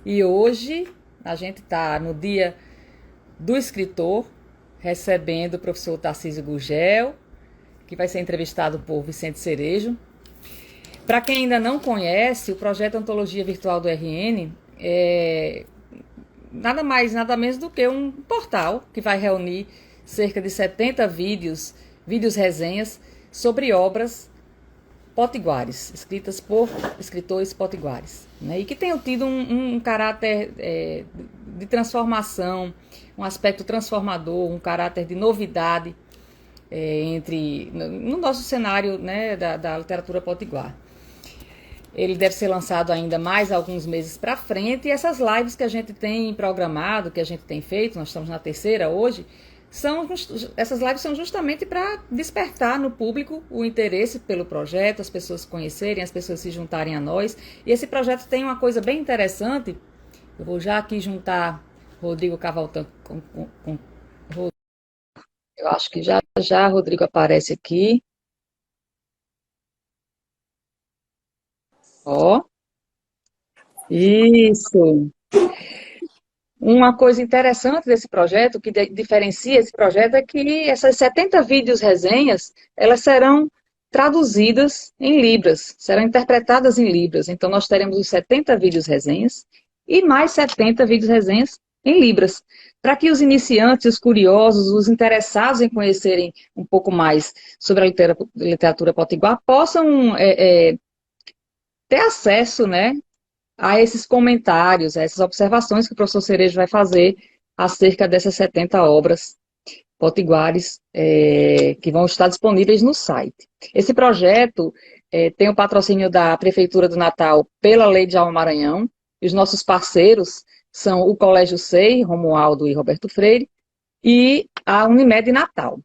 E hoje a gente está no dia do escritor, recebendo o professor Tarcísio Gurgel, que vai ser entrevistado por Vicente Cerejo. Para quem ainda não conhece, o projeto Antologia Virtual do RN é nada mais, nada menos do que um portal que vai reunir cerca de 70 vídeos resenhas sobre obras potiguares, escritas por escritores potiguares, né? E que tenham tido um caráter de transformação, um aspecto transformador, um caráter de novidade no nosso cenário, né, da literatura potiguar. Ele deve ser lançado ainda mais alguns meses para frente, e essas lives que a gente tem programado, que a gente tem feito, nós estamos na terceira hoje, essas lives são justamente para despertar no público o interesse pelo projeto, as pessoas conhecerem, as pessoas se juntarem a nós. E esse projeto tem uma coisa bem interessante. Eu vou já aqui juntar Rodrigo Cavalcante com eu acho que já já Rodrigo aparece aqui. Ó, isso. Uma coisa interessante desse projeto, que diferencia esse projeto, é que essas 70 vídeos resenhas, elas serão traduzidas em Libras, serão interpretadas em Libras. Então, nós teremos os 70 vídeos resenhas e mais 70 vídeos resenhas em Libras, para que os iniciantes, os curiosos, os interessados em conhecerem um pouco mais sobre a literatura potiguar possam ter acesso, né, a esses comentários, a essas observações que o professor Cerejo vai fazer acerca dessas 70 obras potiguares que vão estar disponíveis no site. Esse projeto tem o patrocínio da Prefeitura do Natal pela Lei de Alma Maranhão, e os nossos parceiros são o Colégio SEI, Romualdo e Roberto Freire, e a Unimed Natal.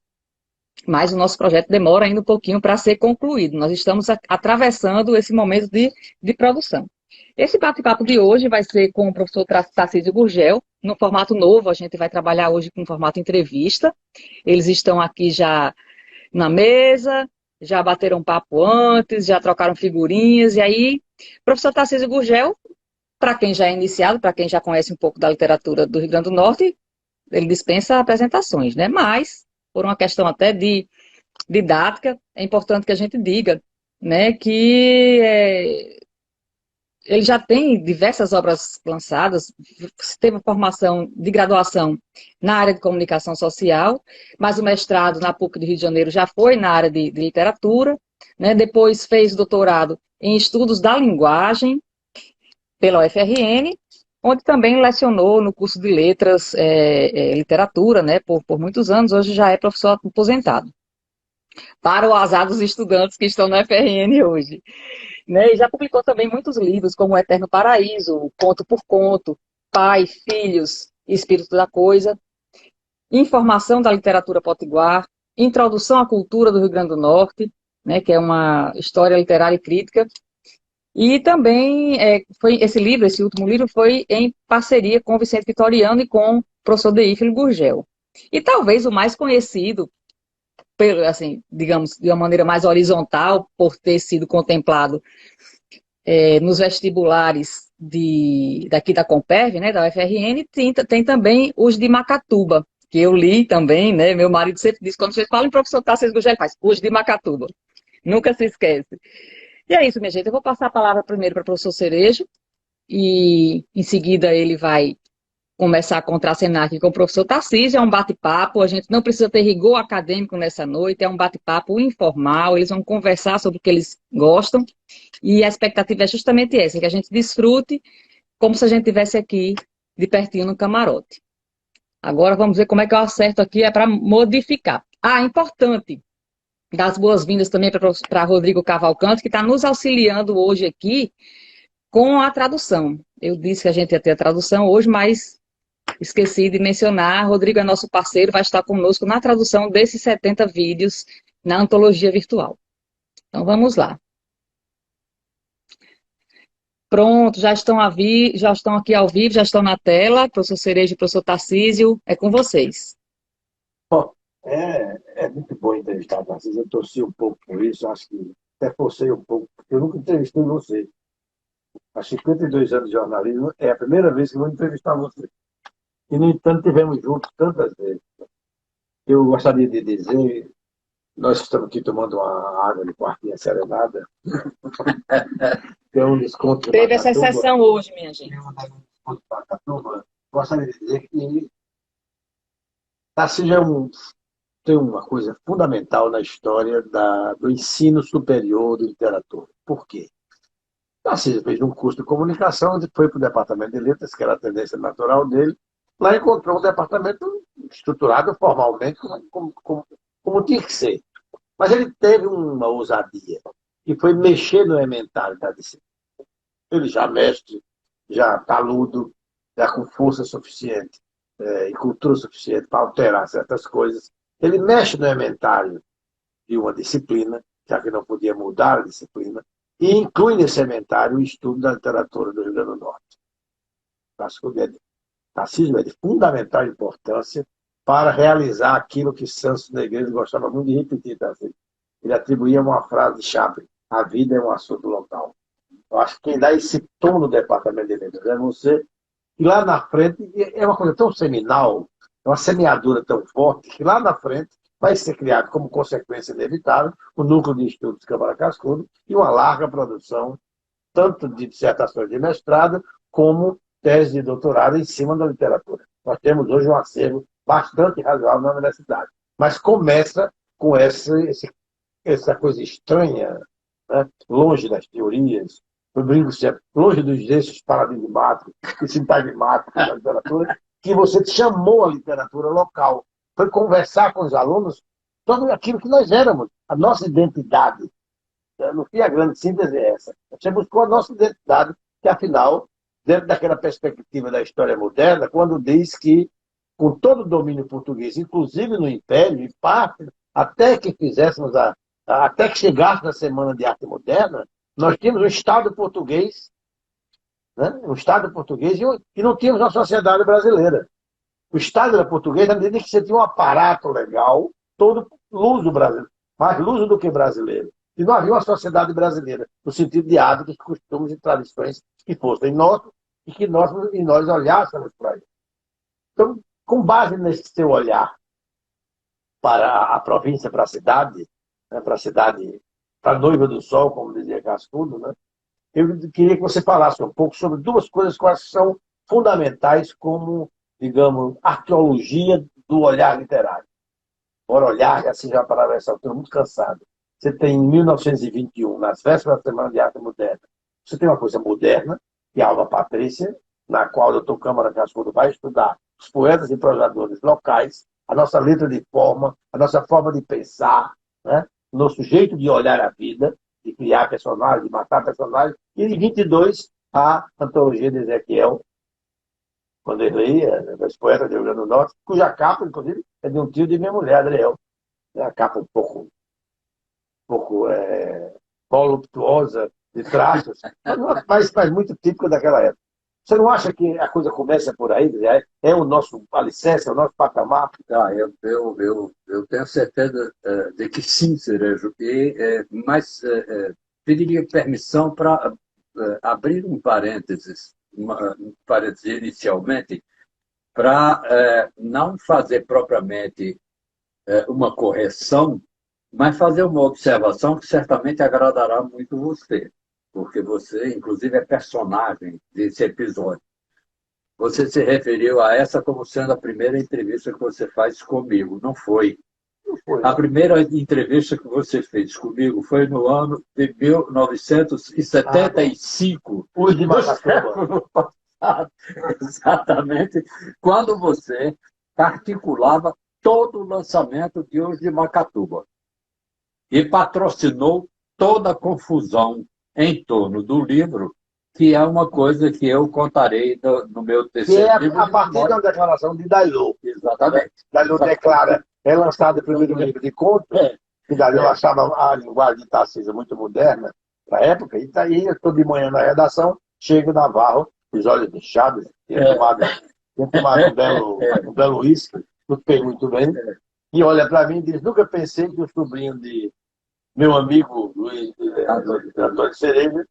Mas o nosso projeto demora ainda um pouquinho para ser concluído. Nós estamos atravessando esse momento de produção. Esse bate-papo de hoje vai ser com o professor Tarcísio Gurgel, no formato novo. A gente vai trabalhar hoje com formato entrevista. Eles estão aqui já na mesa, já bateram um papo antes, já trocaram figurinhas. E aí, o professor Tarcísio Gurgel, para quem já é iniciado, para quem já conhece um pouco da literatura do Rio Grande do Norte, ele dispensa apresentações, né? Mas, por uma questão até de didática, é importante que a gente diga, né, que ele já tem diversas obras lançadas, teve formação de graduação na área de comunicação social, mas o mestrado na PUC do Rio de Janeiro já foi na área de literatura, né, depois fez doutorado em estudos da linguagem pela UFRN, onde também lecionou no curso de letras, literatura, né, por muitos anos, hoje já é professor aposentado. Para o azar dos estudantes que estão na UFRN hoje. Né? E já publicou também muitos livros, como O Eterno Paraíso, Conto por Conto, Pai, Filhos, Espírito da Coisa, Informação da Literatura Potiguar, Introdução à Cultura do Rio Grande do Norte, né, que é uma história literária e crítica. E também esse livro, esse último livro, foi em parceria com o Vicente Vitoriano e com o professor Deífilo Gurgel. E talvez o mais conhecido, assim, digamos, de uma maneira mais horizontal, por ter sido contemplado nos vestibulares daqui da Comperv, né, da UFRN, tem também os de Macatuba, que eu li também, né, meu marido sempre diz, quando você fala em professor Tarcísio Gugel, ele faz os de Macatuba, nunca se esquece. E é isso, minha gente, eu vou passar a palavra primeiro para o professor Cerejo, e em seguida ele vai começar a contracenar aqui com o professor Tarcísio, é um bate-papo, a gente não precisa ter rigor acadêmico nessa noite, é um bate-papo informal, eles vão conversar sobre o que eles gostam, e a expectativa é justamente essa, que a gente desfrute como se a gente estivesse aqui de pertinho no camarote. Agora vamos ver como é que eu acerto aqui, é para modificar. Importante dar as boas-vindas também para Rodrigo Cavalcante, que está nos auxiliando hoje aqui com a tradução. Eu disse que a gente ia ter a tradução hoje, mas esqueci de mencionar, Rodrigo é nosso parceiro, vai estar conosco na tradução desses 70 vídeos na antologia virtual. Então vamos lá. Pronto, já estão aqui ao vivo, já estão na tela, professor Cerejo e professor Tarcísio, é com vocês. Bom, é muito bom entrevistar a Tarcísio. Eu torci um pouco por isso, acho que até forcei um pouco, porque eu nunca entrevistei você. há 52 anos de jornalismo, é a primeira vez que eu vou entrevistar você. E, no entanto, tivemos juntos tantas vezes. Eu gostaria de dizer, nós estamos aqui tomando uma água de quartinha serenada, tem um desconto de Teve essa Macatuba. exceção hoje, minha gente. Tem um desconto de Macatuba. Gostaria de dizer que Tarcísio tem uma coisa fundamental na história do ensino superior de literatura. Por quê? Tarcísio fez um curso de comunicação, foi para o departamento de letras, que era a tendência natural dele. Lá encontrou um departamento estruturado formalmente como tinha que ser. Mas ele teve uma ousadia, que foi mexer no elementário da disciplina. Ele já mestre, já taludo, já com força suficiente e cultura suficiente para alterar certas coisas. Ele mexe no elementário de uma disciplina, já que não podia mudar a disciplina, e inclui nesse elementário o estudo da literatura do Rio Grande do Norte. Tarcísio é de fundamental importância para realizar aquilo que Santos Negreiros gostava muito de repetir. Tarcísio. Ele atribuía uma frase de Chaplin: a vida é um assunto local. Eu acho que quem dá esse tom no departamento de letras é você. E lá na frente é uma coisa tão seminal, é uma semeadura tão forte, que lá na frente vai ser criado como consequência inevitável o núcleo de estudos de Câmara Cascudo e uma larga produção, tanto de dissertações de mestrado, como tese de doutorado em cima da literatura. Nós temos hoje um acervo bastante razoável na universidade, mas começa com essa coisa estranha, né? Longe das teorias, eu brinco sempre, longe dos eixos paradigmáticos e sintagmáticos da literatura, que você chamou a literatura local. Foi conversar com os alunos sobre aquilo que nós éramos, a nossa identidade. No fim, a grande síntese é essa. Você buscou a nossa identidade, que, afinal, dentro daquela perspectiva da história moderna, quando diz que, com todo o domínio português, inclusive no Império, e parte, até que fizéssemos até que chegasse na Semana de Arte Moderna, nós tínhamos um Estado português, né? Um Estado português e não tínhamos uma sociedade brasileira. O Estado era português na medida que você tinha um aparato legal, todo luso brasileiro, mais luso do que brasileiro. E não havia uma sociedade brasileira, no sentido de hábitos, costumes e tradições que fossem nossos e que nós olhássemos para isso. Então, com base nesse seu olhar para a província, para a cidade, né, para a noiva do sol, como dizia Cascudo, né, eu queria que você falasse um pouco sobre duas coisas que são fundamentais como, digamos, arqueologia do olhar literário. Ora, olhar, assim já para essa altura, muito cansado. Você tem, em 1921, nas vésperas da Semana de Arte Moderna, você tem uma coisa moderna, que é a Alva Patrícia, na qual o Dr. Câmara Cascudo vai estudar os poetas e prosadores locais, a nossa letra de forma, a nossa forma de pensar, né? O nosso jeito de olhar a vida, de criar personagens, de matar personagens. E em 22, a antologia de Ezequiel, quando ele ia, das poetas do Rio Grande do Norte, cuja capa, inclusive, é de um tio de minha mulher, Adriel. É a capa um pouco voluptuosa, de traços, mas muito típica daquela época. Você não acha que a coisa começa por aí? É o nosso alicerce, é o nosso patamar? Eu tenho certeza de que sim, Cerejo. Mas pediria permissão para abrir um parênteses inicialmente, para não fazer propriamente uma correção, mas fazer uma observação que certamente agradará muito você, porque você, inclusive, é personagem desse episódio. Você se referiu a essa como sendo a primeira entrevista que você faz comigo. Não foi. Não foi. A primeira entrevista que você fez comigo foi no ano de 1975. Os de Macatuba. Exatamente. Quando você articulava todo o lançamento de Os de Macatuba e patrocinou toda a confusão em torno do livro, que é uma coisa que eu contarei no meu terceiro livro. A partir da declaração de Dailô. Exatamente. Dailô declara, é lançado o primeiro livro de contos, que Dailô achava a linguagem de Tarcísio muito moderna na época, e daí eu estou de manhã na redação, chega o Navarro, os olhos fechados, tinha tomado um belo uísque, tudo fez muito bem, e olha para mim e diz: nunca pensei que o sobrinho de meu amigo Luiz Antônio Cerejo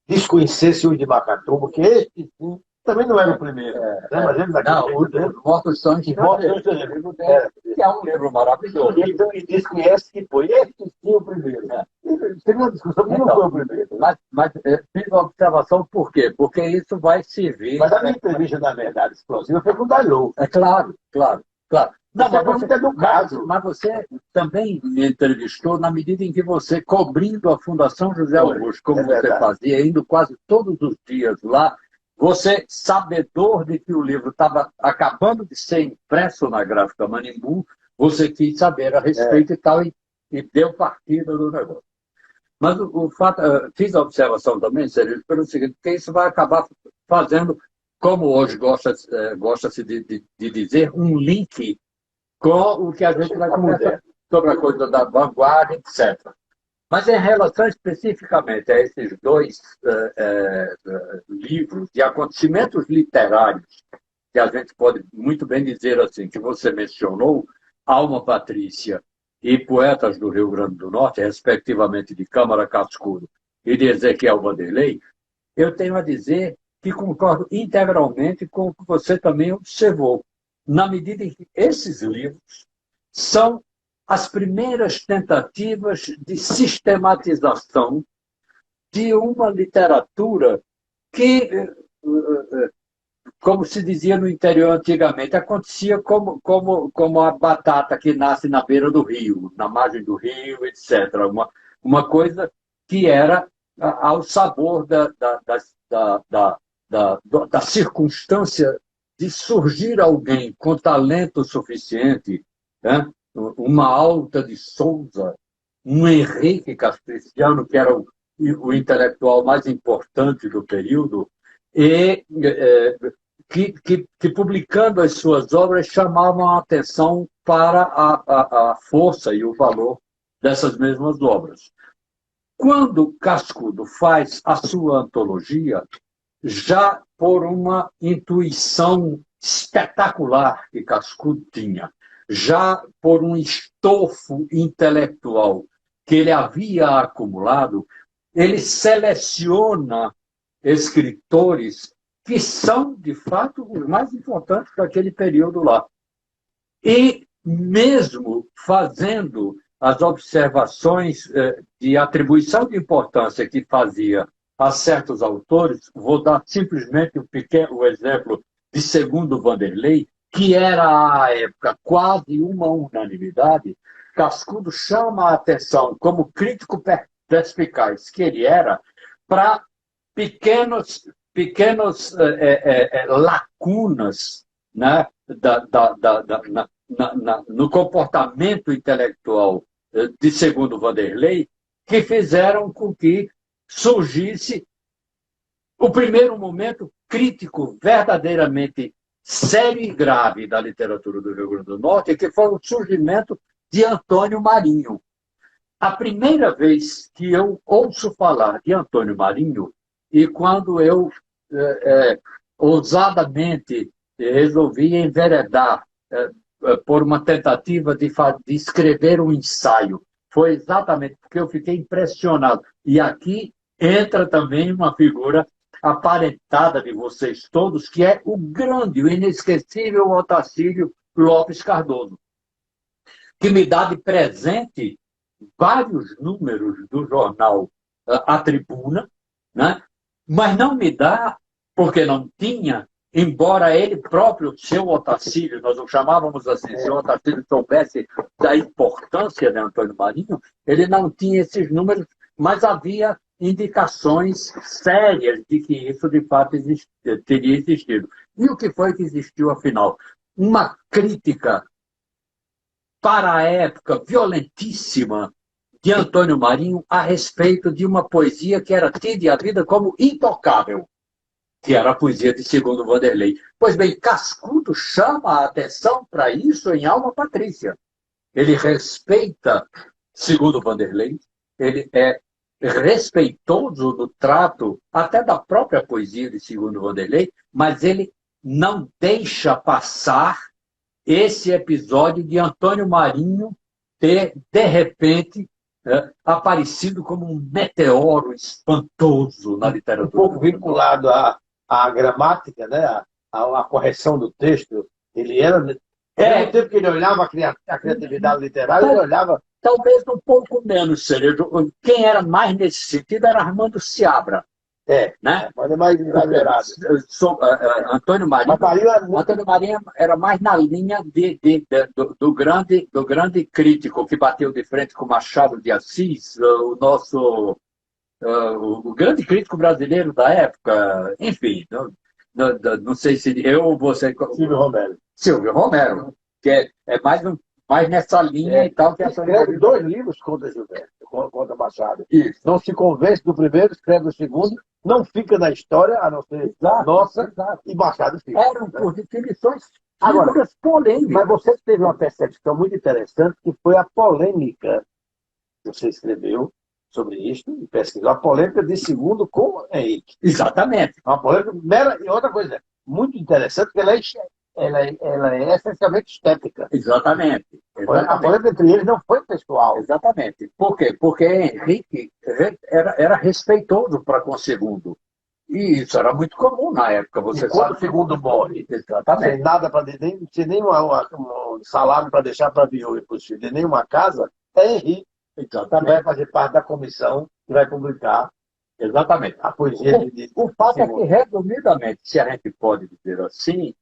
desconhecesse o de Macatu, porque este sim também não era o primeiro. Né? Mas ele Não, os Mortos São Estrangeiros, que é um livro maravilhoso. E desconhece que foi este sim o primeiro. Teve uma discussão que não foi o primeiro. Mas fiz uma observação por quê? Porque isso vai servir... Mas a minha entrevista, na verdade, explosiva, foi com o Dalhou. É claro. Não, mas você também me entrevistou na medida em que você, cobrindo a Fundação José Augusto, como você fazia, indo quase todos os dias lá, você, sabedor de que o livro estava acabando de ser impresso na Gráfica Manimbu, você quis saber a respeito e tal, e deu partida do negócio. Mas o fato, fiz a observação também, Sérgio, pelo seguinte, que isso vai acabar fazendo, como hoje gosta-se de dizer, um link com o que a gente vai conversar sobre a coisa da vanguarda, etc. Mas em relação especificamente a esses dois livros de acontecimentos literários, que a gente pode muito bem dizer assim, que você mencionou, Alma Patrícia e Poetas do Rio Grande do Norte, respectivamente de Câmara Cascudo e de Ezequiel Vanderlei, eu tenho a dizer que concordo integralmente com o que você também observou, na medida em que esses livros são as primeiras tentativas de sistematização de uma literatura que, como se dizia no interior antigamente, acontecia como a batata que nasce na beira do rio, na margem do rio, etc. Uma coisa que era ao sabor da circunstância de surgir alguém com talento suficiente, né? Uma Alta de Souza, um Henrique Castriciano, que era o intelectual mais importante do período, e que publicando as suas obras chamavam a atenção para a força e o valor dessas mesmas obras. Quando Cascudo faz a sua antologia, já por uma intuição espetacular que Cascudo tinha, já por um estofo intelectual que ele havia acumulado, ele seleciona escritores que são, de fato, os mais importantes daquele período lá. E mesmo fazendo as observações de atribuição de importância que fazia a certos autores, vou dar simplesmente o exemplo de Segundo Vanderlei, que era, à época, quase uma unanimidade. Cascudo chama a atenção, como crítico perspicaz que ele era, para pequenas lacunas, né, no comportamento intelectual de Segundo Vanderlei, que fizeram com que surgisse o primeiro momento crítico verdadeiramente sério e grave da literatura do Rio Grande do Norte, que foi o surgimento de Antônio Marinho. A primeira vez que eu ouço falar de Antônio Marinho, e quando eu ousadamente resolvi enveredar por uma tentativa de escrever um ensaio, foi exatamente porque eu fiquei impressionado. E aqui entra também uma figura aparentada de vocês todos, que é o grande, o inesquecível Otacílio Lopes Cardoso, que me dá de presente vários números do jornal A Tribuna, né? Mas não me dá, porque não tinha, embora ele próprio, seu Otacílio, nós o chamávamos assim, se o Otacílio soubesse da importância de Antônio Marinho, ele não tinha esses números, mas havia indicações sérias de que isso de fato teria existido. E o que foi que existiu, afinal? Uma crítica para a época violentíssima de Antônio Marinho a respeito de uma poesia que era tida a vida como intocável, que era a poesia de Segundo Vanderlei. Pois bem, Cascudo chama a atenção para isso em Alma Patrícia. Ele respeita Segundo Vanderlei, ele é respeitoso do trato até da própria poesia de Segundo Vanderlei, mas ele não deixa passar esse episódio de Antônio Marinho ter, de repente, aparecido como um meteoro espantoso na Um literatura. pouco vinculado à gramática, né? À correção do texto. Ele era, ao mesmo tempo que ele olhava a criatividade literária, ele olhava... Talvez um pouco menos, Cerejo. Quem era mais nesse sentido era Armando Seabra. Né? Mas é mais exagerado. Antônio Marinho, Antônio Marinho era mais na linha do grande crítico que bateu de frente com Machado de Assis, o grande crítico brasileiro da época, enfim, não sei se eu ou você... Silvio Romero, que é mais nessa linha e tal. Que escreve 2 livros contra Gilberto, contra Machado. Isso. Não se convence do primeiro, escreve do segundo, não fica na história, a não ser nossa, e Machado fica. Eram, por definições, agora polêmicas. Mas você teve uma percepção muito interessante, que foi a polêmica que você escreveu sobre isso, e pesquisou, a polêmica de segundo com Henrique. Exatamente. Uma polêmica mera, e outra coisa, muito interessante, que ela é essencialmente estética. Exatamente. A polêmica entre eles não foi textual. Exatamente. Por quê? Porque Henrique era respeitoso para com o segundo. E isso era muito comum na época. Você quando o segundo morre, exatamente, sem nada para sem nem um salário para deixar para a viúva e para os filhos, nem uma casa, é Henrique que vai fazer parte da comissão que vai publicar. Exatamente. A poesia o fato é que, resumidamente, se a gente pode dizer assim,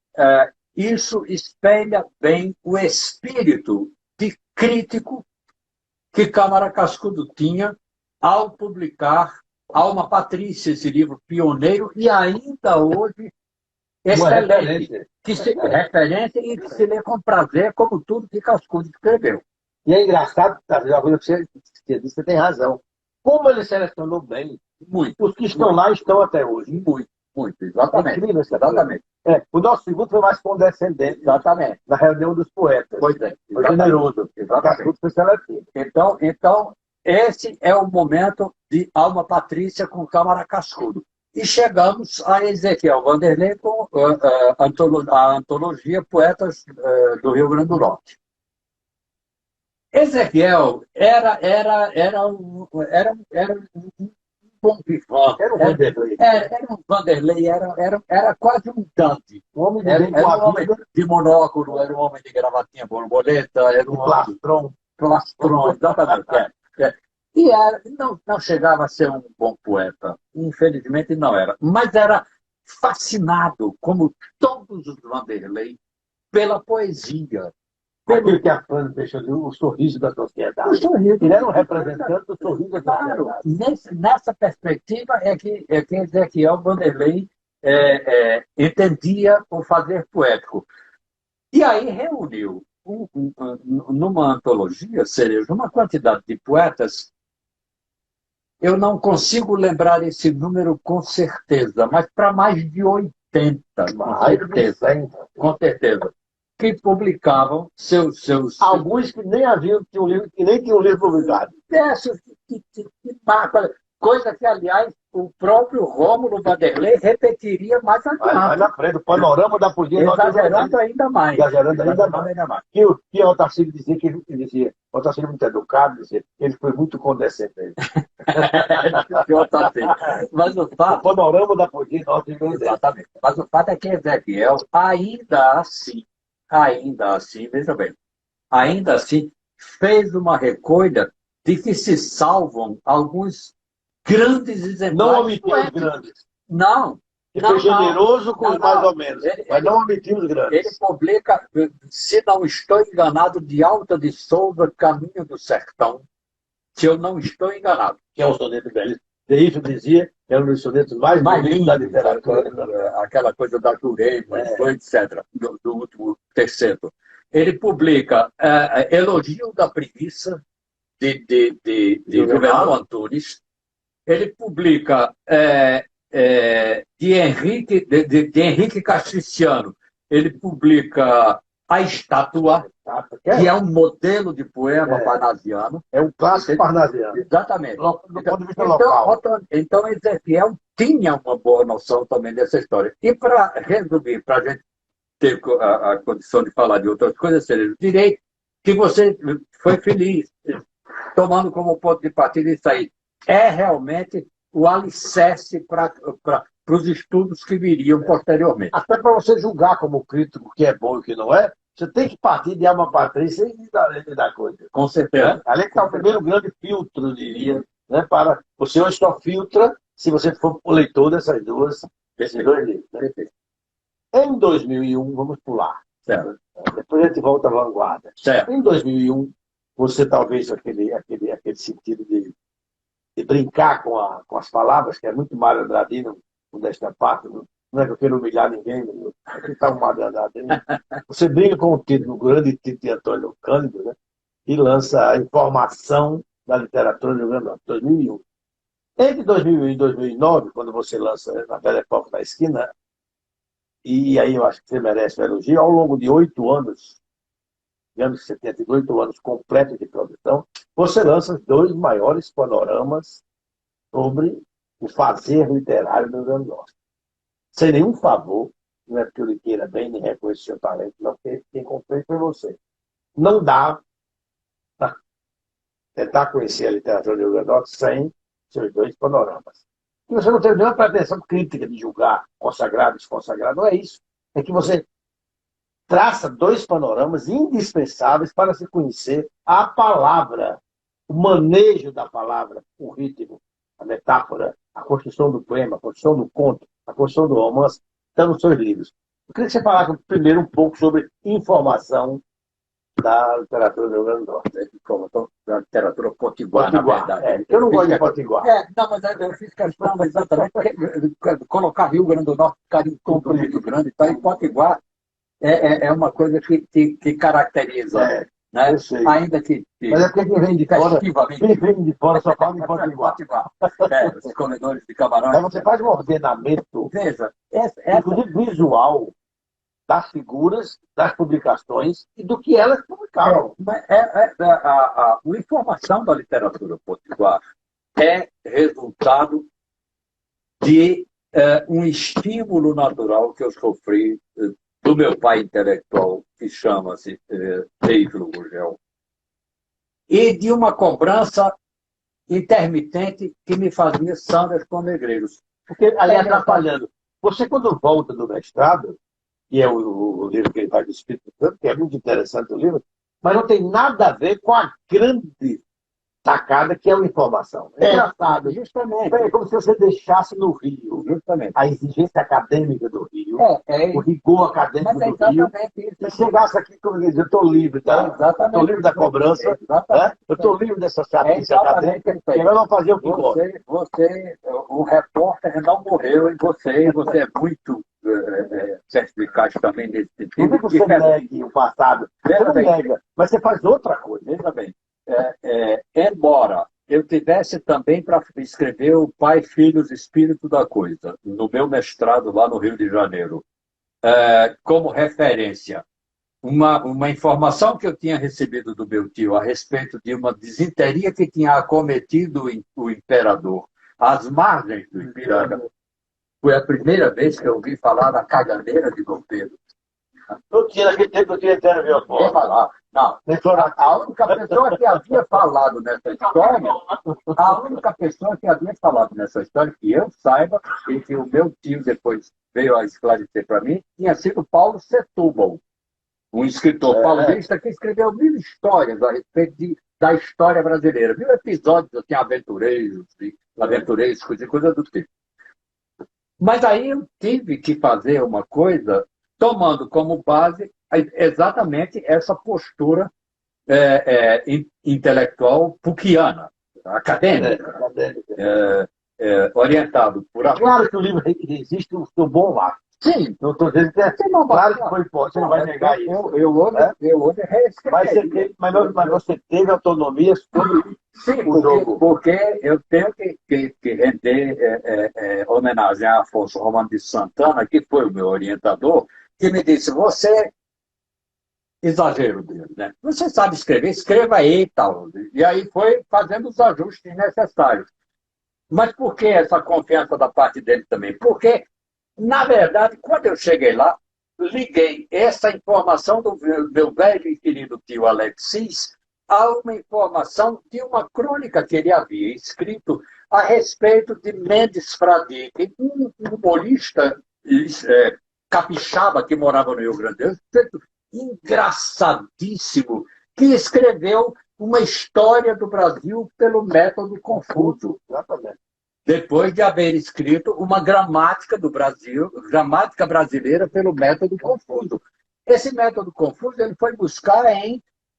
isso espelha bem o espírito de crítico que Câmara Cascudo tinha ao publicar Alma Patrícia, esse livro pioneiro e ainda hoje excelente, referência e que se lê com prazer, como tudo que Cascudo escreveu. E é engraçado, você disse, você tem razão. Como ele selecionou bem, os que estão lá estão até hoje. Muito, exatamente. É incrível, exatamente. O nosso segundo foi mais condescendente. Exatamente. Na reunião dos poetas. Pois é. Foi generoso. Exatamente. Foi seletivo. Então, esse é o momento de Alma Patrícia com Câmara Cascudo. E chegamos a Ezequiel Vanderlei com a antologia Poetas do Rio Grande do Norte. Ezequiel era um bom vivant. Era um Vanderlei. Era um Vanderlei, era quase um Dante. Um homem Era um homem de monóculo, era um homem de gravatinha borboleta, era um plastron, exatamente. E não chegava a ser um bom poeta. Infelizmente não era. Mas era fascinado, como todos os Vanderlei, pela poesia. Aquilo que a Fran deixou o sorriso da sociedade. Ele era um representante do sorriso da sociedade. Nessa perspectiva é que Ezequiel Vanderlei entendia o fazer poético. E aí reuniu, numa antologia, Cerejo, uma quantidade de poetas. Eu não consigo lembrar esse número com certeza, mas para mais de 80, com certeza. Que publicavam seus... Alguns que nem haviam, que nem tinham livro publicado. Versos coisa que, aliás, o próprio Rômulo Vanderlei repetiria mais adiante. Mais na frente, o panorama da poesia... Exagerando ainda mais. Que o Otacílio dizia, o Otacílio muito educado, dizia, ele foi muito condescendente. Mas o fato... O panorama da poesia... Exatamente. Mas o fato é que Ezequiel, ainda assim, veja bem, ainda assim, fez uma recolha de que se salvam alguns grandes exemplares. Não omitiu os grandes. Não. Ele foi generoso com os mais ou menos, mas não omitiu os grandes. Ele publica, se não estou enganado, de Alta de Souza, Caminho do Sertão, se eu não estou enganado. Que é um soneto belíssimo. Deísmo dizia que é um dos sonetos mais lindos da literatura. Aquela coisa da Jurema, etc., do último terceiro. Ele publica Elogio da Preguiça, de Juvenal Antunes. Ele publica de Henrique Castriciano. Ele publica A Estátua, que é um modelo de poema parnasiano. É um clássico parnasiano. Exatamente. Do ponto de vista local. Então, Ezequiel tinha uma boa noção também dessa história. E, para resumir, para a gente ter a condição de falar de outras coisas, eu direi que você foi feliz tomando como ponto de partida isso aí. É realmente o alicerce para os estudos que viriam posteriormente. Até para você julgar como crítico o que é bom e o que não é, você tem que partir de Alma Patrícia e da coisa. Com certeza. Né? Ali que está o primeiro grande filtro, eu diria, né? Para você hoje só filtra se você for o leitor desses dois livros. Né? Em 2001, vamos pular. Certo. Depois a gente volta à vanguarda. Certo. Em 2001, você talvez aquele sentido de brincar com as palavras, que é muito Mário Andradino, desta parte, não é que eu quero humilhar ninguém, aqui está o Mário Andradino. Você brinca com o título, o grande título de Antônio Cândido, né? E lança a informação da literatura do Rio Grande do Norte, 2001. Entre 2001 e 2009, quando você lança, né, na Velha Época da Esquina, e aí eu acho que você merece um elogio, ao longo de 8 anos, digamos 78 anos completos de produção, você lança os 2 maiores panoramas sobre o fazer literário do Rio Grande do Norte. Sem nenhum favor, não é porque eu lhe queira bem, nem reconhecer seu talento, não, porque quem comprei foi você. Não dá para tentar conhecer a literatura do Rio Grande do Norte sem seus 2 panoramas. E você não tem nenhuma pretensão crítica de julgar consagrado e desconsagrado, não é isso. É que você traça 2 panoramas indispensáveis para se conhecer a palavra, o manejo da palavra, o ritmo, a metáfora, a construção do poema, a construção do conto, a construção do romance, estão nos seus livros. Eu queria que você falasse primeiro um pouco sobre informação da literatura do Rio Grande do Norte. Da literatura potiguar, na verdade. Eu não gosto de potiguar. Não, mas eu fiz questão exatamente porque colocar Rio Grande do Norte ficar em campo muito grande. Então, em potiguar é uma coisa que caracteriza. Né? Ainda que mas é porque quem vem de fora só fala em potiguar. Os comedores de camarão. Aí você faz um ordenamento, veja, inclusive visual, das figuras, das publicações e do que elas publicavam. A informação da literatura potiguar é resultado de um estímulo natural que eu sofri do meu pai intelectual, que chama-se Teífilo Gurgel, e de uma cobrança intermitente que me fazia sandas com negreiros. Porque, ali atrapalhando, você quando volta do mestrado, que é o livro que ele faz do Espírito Santo, que é muito interessante o livro, mas não tem nada a ver com a grande sacada que é a informação. É engraçado. Justamente. É como se você deixasse no Rio, justamente, a exigência acadêmica do Rio, o rigor acadêmico do Rio, e chegasse aqui como dizer, eu estou livre, tá? Estou livre da cobrança, né? Eu estou livre dessa chatice acadêmica, e agora vamos fazer o que gosta. O repórter não morreu em você é muito certificado também nesse sentido. Não é que você negue o passado, você não nega, mas você faz outra coisa. Veja bem. Embora eu tivesse também para escrever o Pai, Filhos, Espírito da Coisa, no meu mestrado lá no Rio de Janeiro, como referência, uma informação que eu tinha recebido do meu tio a respeito de uma disenteria que tinha acometido o imperador às margens do Ipiranga. Foi a primeira vez que eu ouvi falar da caganeira de Dom Pedro. Não tinha naquele tempo, eu tinha eterno meu avô. Não, a única pessoa que havia falado nessa história, que eu saiba, e que o meu tio depois veio a esclarecer para mim, tinha sido Paulo Setúbal, um escritor paulista que escreveu 1000 histórias a respeito da história brasileira. 1000 episódios, assim, aventureiros, coisa do tipo. Mas aí eu tive que fazer uma coisa tomando como base exatamente essa postura intelectual puckiana, acadêmica, orientado por... Claro que o livro existe o seu bom lado. Sim. Não estou dizendo que claro que foi forte, você não vai negar isso. Eu hoje reescrevi. Mas você teve autonomia sobre o jogo. Porque eu tenho que render homenagem a Afonso Romano de Santana, que foi o meu orientador, que me disse, você, exagero dele, né? Você sabe escrever, escreva aí e tal. E aí foi fazendo os ajustes necessários. Mas por que essa confiança da parte dele também? Porque, na verdade, quando eu cheguei lá, liguei essa informação do meu velho e querido tio Alexis há uma informação de uma crônica que ele havia escrito a respeito de Mendes Fradique, um humorista capixaba que morava no Rio Grande do Sul, engraçadíssimo, que escreveu uma história do Brasil pelo método Confúcio. Exatamente. Depois de haver escrito uma gramática do Brasil, gramática brasileira pelo método Confúcio. Esse método Confúcio ele foi buscar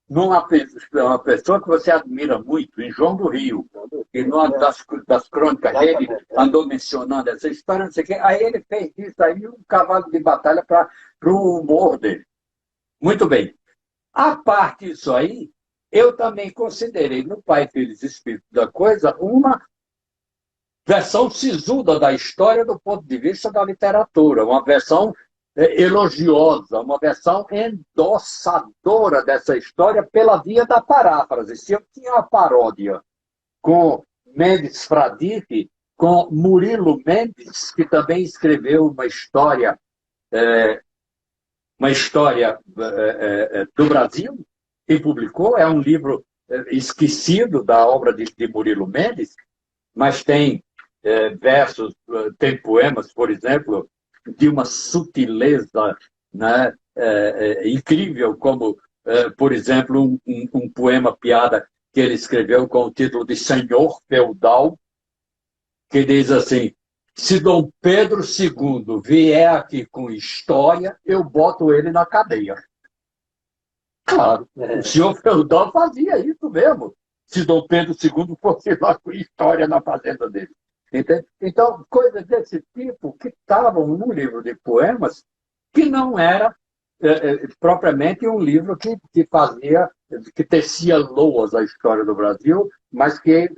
uma pessoa que você admira muito, em João do Rio, e numa das crônicas dele andou mencionando essa história, não sei o quê. Aí ele fez isso aí um cavalo de batalha para o humor dele. Muito bem. A parte disso aí, eu também considerei no Pai, Filhos e Espírito da Coisa uma versão sisuda da história do ponto de vista da literatura, uma versão elogiosa, uma versão endossadora dessa história pela via da paráfrase. Se eu tinha a paródia com Mendes Fradique, com Murilo Mendes, que também escreveu uma história do Brasil, e publicou, é um livro esquecido da obra de Murilo Mendes, mas tem versos, tem poemas, por exemplo, de uma sutileza, né, incrível, como, por exemplo, um poema piada que ele escreveu com o título de Senhor Feudal, que diz assim: se Dom Pedro II vier aqui com história, eu boto ele na cadeia. Claro, o senhor feudal fazia isso mesmo, se Dom Pedro II fosse lá com história na fazenda dele. Entende? Então, coisas desse tipo que estavam no livro de poemas, que não era propriamente um livro que tecia loas à história do Brasil, mas que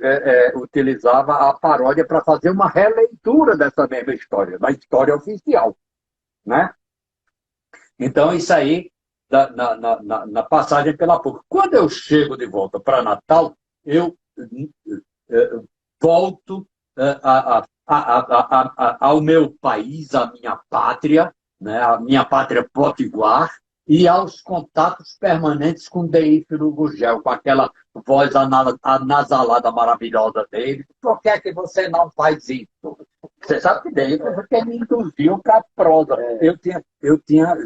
utilizava a paródia para fazer uma releitura dessa mesma história, da história oficial. Né? Então, isso aí, na passagem pela PUC. Quando eu chego de volta para Natal, eu volto ao meu país, à minha pátria, né, a minha pátria potiguar, e aos contatos permanentes com Deífilo Gurgel, com aquela voz anasalada maravilhosa dele. Por que é que você não faz isso? Você sabe que Deífilo porque me induziu para a prosa. Eu tinha,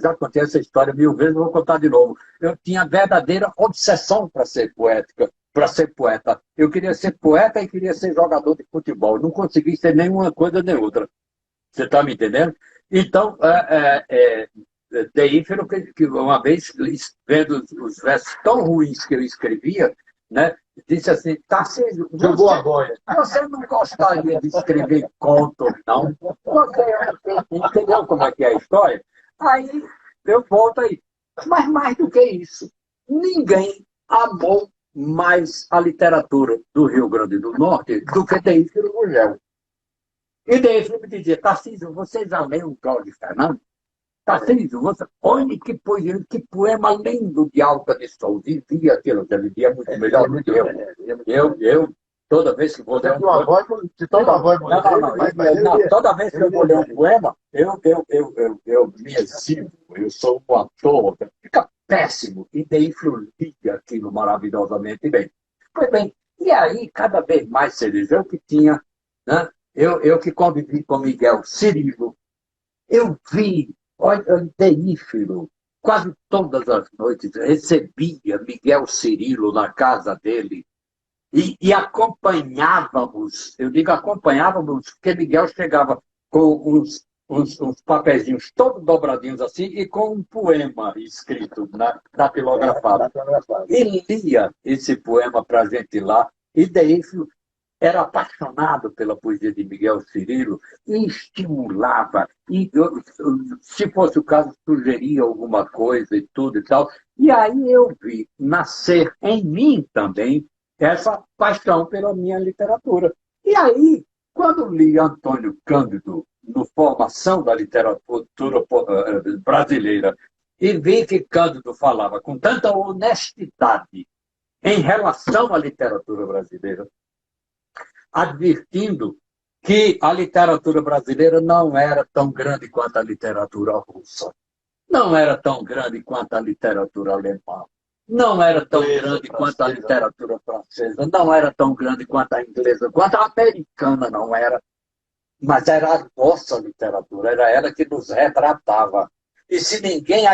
já contei essa história 1000 vezes, vou contar de novo. Eu tinha verdadeira obsessão para ser poética. Para ser poeta. Eu queria ser poeta e queria ser jogador de futebol. Não consegui ser nenhuma coisa nem outra. Você está me entendendo? Então, Deífilo, que uma vez, vendo os versos tão ruins que eu escrevia, né, disse assim: Tarcísio, você não gostaria de escrever contos, não? Você entendeu como é que é a história? Aí eu volto aí. Mas mais do que isso, ninguém amou mais a literatura do Rio Grande do Norte do que Deífilo Gurgel. E Deífilo me dizia: Tarcísio, você já leu o Cláudio Fernandes? Tarcísio, olha que poesia, que poema lindo de Alta de Souza. E via aquilo, ele via muito melhor do que eu. Toda vez que vou ler um poema... Toda vez que eu vou ler um poema, eu me exibo, eu sou um ator, fica péssimo. E Deífilo lia aquilo maravilhosamente bem. Pois bem, e aí, cada vez mais feliz, eu que tinha, né? Eu que convivi com Miguel Cirilo, eu vi, olha, Deífilo, quase todas as noites, recebia Miguel Cirilo na casa dele e acompanhávamos, eu digo acompanhávamos, porque Miguel chegava com uns papeizinhos todos dobradinhos assim e com um poema escrito, datilografado. Ele lia esse poema para a gente lá, e Deífilo era apaixonado pela poesia de Miguel Cirilo e estimulava, e se fosse o caso, sugeria alguma coisa e tudo e tal. E aí eu vi nascer em mim também essa paixão pela minha literatura. E aí, quando li Antônio Cândido no Formação da Literatura Brasileira, e vi que Cândido falava com tanta honestidade em relação à literatura brasileira, advertindo que a literatura brasileira não era tão grande quanto a literatura russa, não era tão grande quanto a literatura alemã, não era tão Inglesa, grande quanto a francesa. literatura francesa, não era tão grande quanto a inglesa, quanto a americana não era, mas era a nossa literatura, era ela que nos retratava. E se ninguém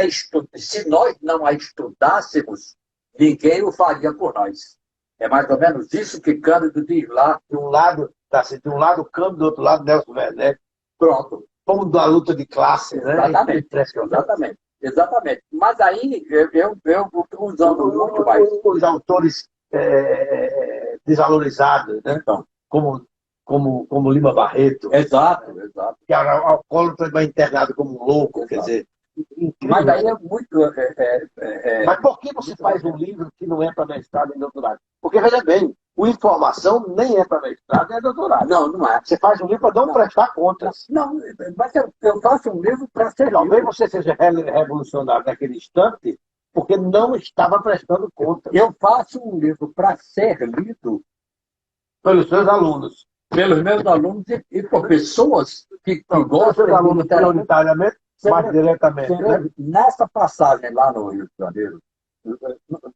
se nós não a estudássemos, ninguém o faria por nós. É mais ou menos isso que Cândido diz lá. De um lado, tá, assim, de um lado Câmbio, do outro lado Nelson Werneck, Pronto. como da luta de classe, né? Exatamente. Impressionante. Exatamente. Exatamente. Mas aí, eu usando muito mais. Os autores desvalorizados, né? Então, como Lima Barreto, exato, exato. que era alcoólatra, mas internado como um louco, quer dizer, incrível. Mas aí é muito. Mas por que você faz um livro que não é para mestrado e doutorado? Porque, veja bem, o informação nem é para mestrado nem é doutorado. Não, não é. Você faz um livro para não prestar contas. Não, mas eu faço um livro para ser Talvez lido. você seja revolucionário naquele instante, porque não estava prestando contas Eu faço um livro para ser lido pelos seus alunos. pelos meus alunos e por pessoas que Pelos gostam seus de alunos literatura. prioritariamente, mais diretamente. Né? Nessa passagem lá no Rio de Janeiro,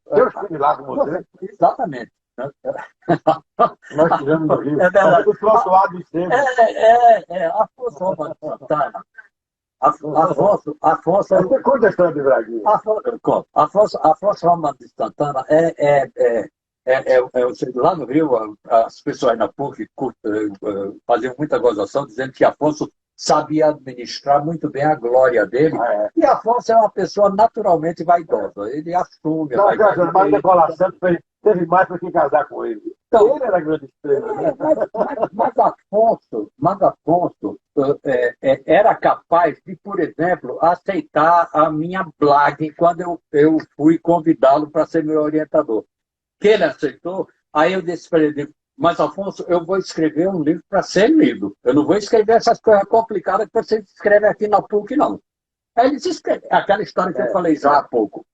Eu estive lá com você. exatamente. Nós estivemos no Rio. É verdade. O nosso lado esteve. Afonso Roma de Santana. Afonso Conta a história de Braguinha. Afonso Roma de Santana lá no Rio, as pessoas na PUC faziam muita gozação, dizendo que Afonso sabia administrar muito bem a glória dele. E Afonso é uma pessoa naturalmente vaidosa. Ele assume a Não, vaidade mas dele. Nicolau Santos teve mais para que casar com ele. Então, Ele era grande estrela. Né? Mas Afonso era capaz de, por exemplo, aceitar a minha blague quando eu fui convidá-lo para ser meu orientador. Que ele aceitou, aí eu disse para ele, mas Afonso, eu vou escrever um livro para ser lido. Eu não vou escrever essas coisas complicadas que você escreve aqui na PUC, não. Aí ele disse, aquela história que eu falei já há pouco.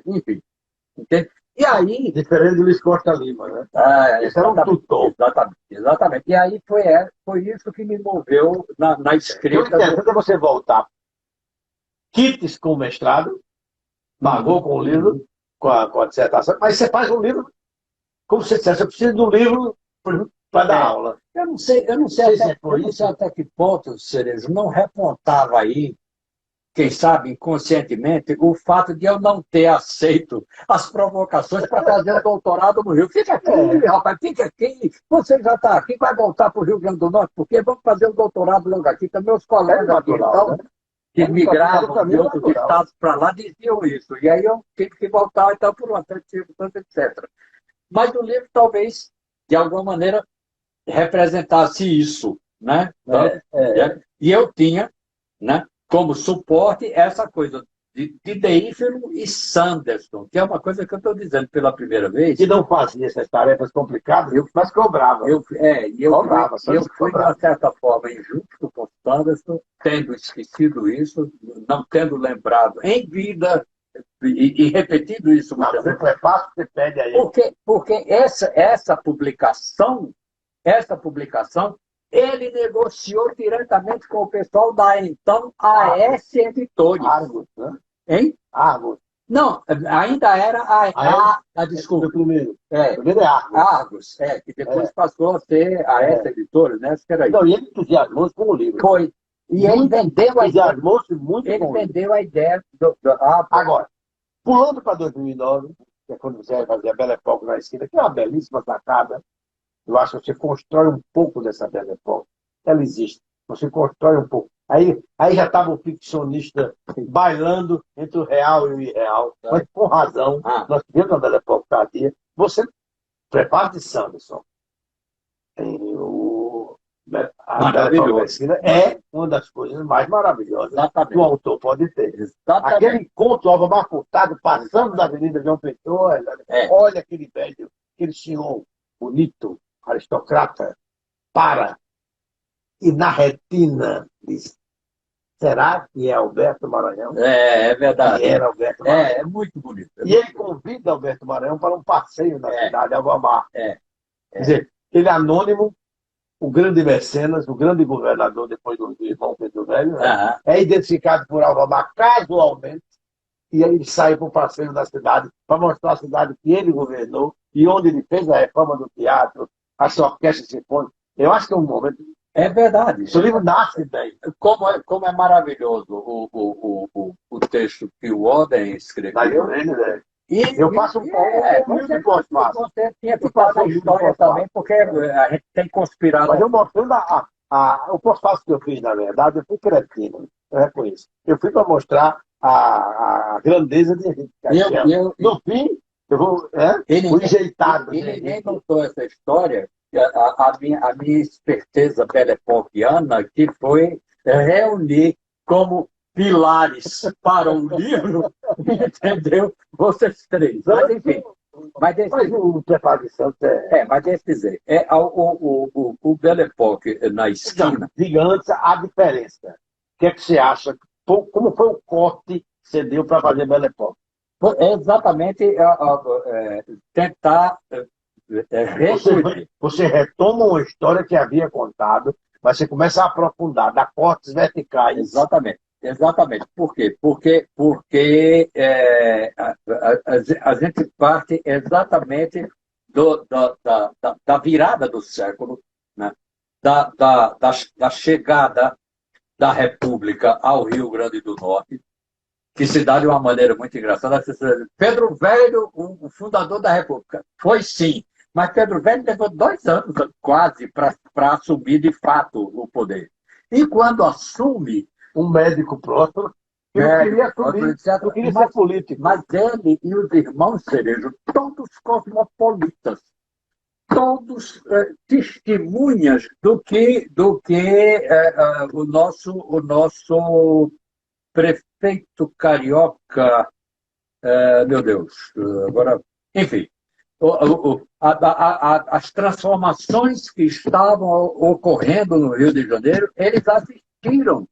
Enfim, entende? E aí... Diferente do Luiz Costa Lima, né? Esse era um tutor. Exatamente. E aí foi isso que me moveu na O escrita. interessante é você voltar. Quites com o mestrado, pagou com o livro, com a dissertação, mas você faz um livro, como você disse, você precisa de um livro para dar aula. Eu não sei até que ponto, Cerejo, não repontava aí, quem sabe inconscientemente, o fato de eu não ter aceito as provocações para fazer o doutorado no Rio. Fica aqui, rapaz, fica aqui. Você já está aqui, vai voltar para o Rio Grande do Norte, porque vamos fazer o doutorado logo aqui. Então, meus colegas aqui, então, que migravam de outros estados para lá, diziam isso. E aí eu tive que voltar, então, por uma circunstância, etc. Mas o livro, talvez, de alguma maneira, representasse isso, né? E eu tinha, né, como suporte essa coisa de Deífilo e Sanderson, que é uma coisa que eu estou dizendo pela primeira vez. Que não fazia essas tarefas complicadas, mas cobrava. Eu fui, de uma certa forma, injusto com Sanderson, tendo esquecido isso, não tendo lembrado em vida e repetido isso muitas vezes. É fácil que você pede aí. Porque essa publicação, ele negociou diretamente com o pessoal da então AS Editores. Argos, né? Hein? Argos. Não, ainda era desculpa. Primeiro é Argos. Argos, que depois passou a ser a AS Editores, né? Não, e ele entusiasmou-se com o livro. Foi. E ele vendeu a ideia. Ele vendeu a ideia Agora, pulando para 2009, que é quando você vai fazer a Belle Époque na esquina, que é uma belíssima sacada. Eu acho que você constrói um pouco dessa Belle Époque. Ela existe. Você constrói um pouco. Aí já estava o ficcionista bailando entre o real e o irreal. Mas com razão. Nós tivemos uma Belle Époque tardia. Você prepara de Sanderson. A Belle Époque na esquina é uma das coisas mais maravilhosas que o autor pode ter. Aquele encontro Alva Furtado passando da Avenida João Pessoa, olha aquele velho, aquele senhor bonito, aristocrata, e na retina diz, será que é Alberto Maranhão? É verdade. E era Alberto Maranhão. É muito bonito. E ele convida Alberto Maranhão para um passeio na cidade de Alvamar. Quer dizer, ele é anônimo, o grande mecenas, o grande governador depois do irmão Pedro Velho, é identificado por Alvamar casualmente, e aí ele saiu para o passeio da cidade para mostrar a cidade que ele governou e onde ele fez a reforma do teatro, a sua orquestra sinfônica. Eu acho que é um momento. É verdade. Esse livro nasce daí. Como é maravilhoso o texto que o Oden escreveu. Eu faço um pós-fácil. Você tinha que fazer a história também, porque a gente tem conspirado. Mas eu mostrando o pós-fácil que eu fiz, na verdade, eu fui cretino, eu reconheço. Eu fui para mostrar a grandeza de Henrique Castelo. No fim, eu vou enjeitado. E ninguém contou essa história, a minha esperteza belepoquiana, que foi reunir como pilares para o livro, entendeu? Vocês três. Mas, enfim. Mas o Preparo de Santos mas deixa eu dizer, o Belle Époque na esquina. Diga antes a diferença. O que é que você acha? Como foi o corte que você deu para fazer Belle Époque? É exatamente tentar você retoma uma história que havia contado, mas você começa a aprofundar, dar cortes verticais. Exatamente. Por quê? Porque a gente parte exatamente da virada do século, né? da chegada da República ao Rio Grande do Norte, que se dá de uma maneira muito engraçada. Pedro Velho, o fundador da República, foi sim, mas Pedro Velho levou 2 anos quase para assumir de fato o poder. E quando assume, um médico próspero, eu queria ser político. Mas ele e os irmãos Cerejo, todos cosmopolitas, todos testemunhas do que o nosso prefeito carioca, meu Deus, agora, enfim, as transformações que estavam ocorrendo no Rio de Janeiro, eles assistiram.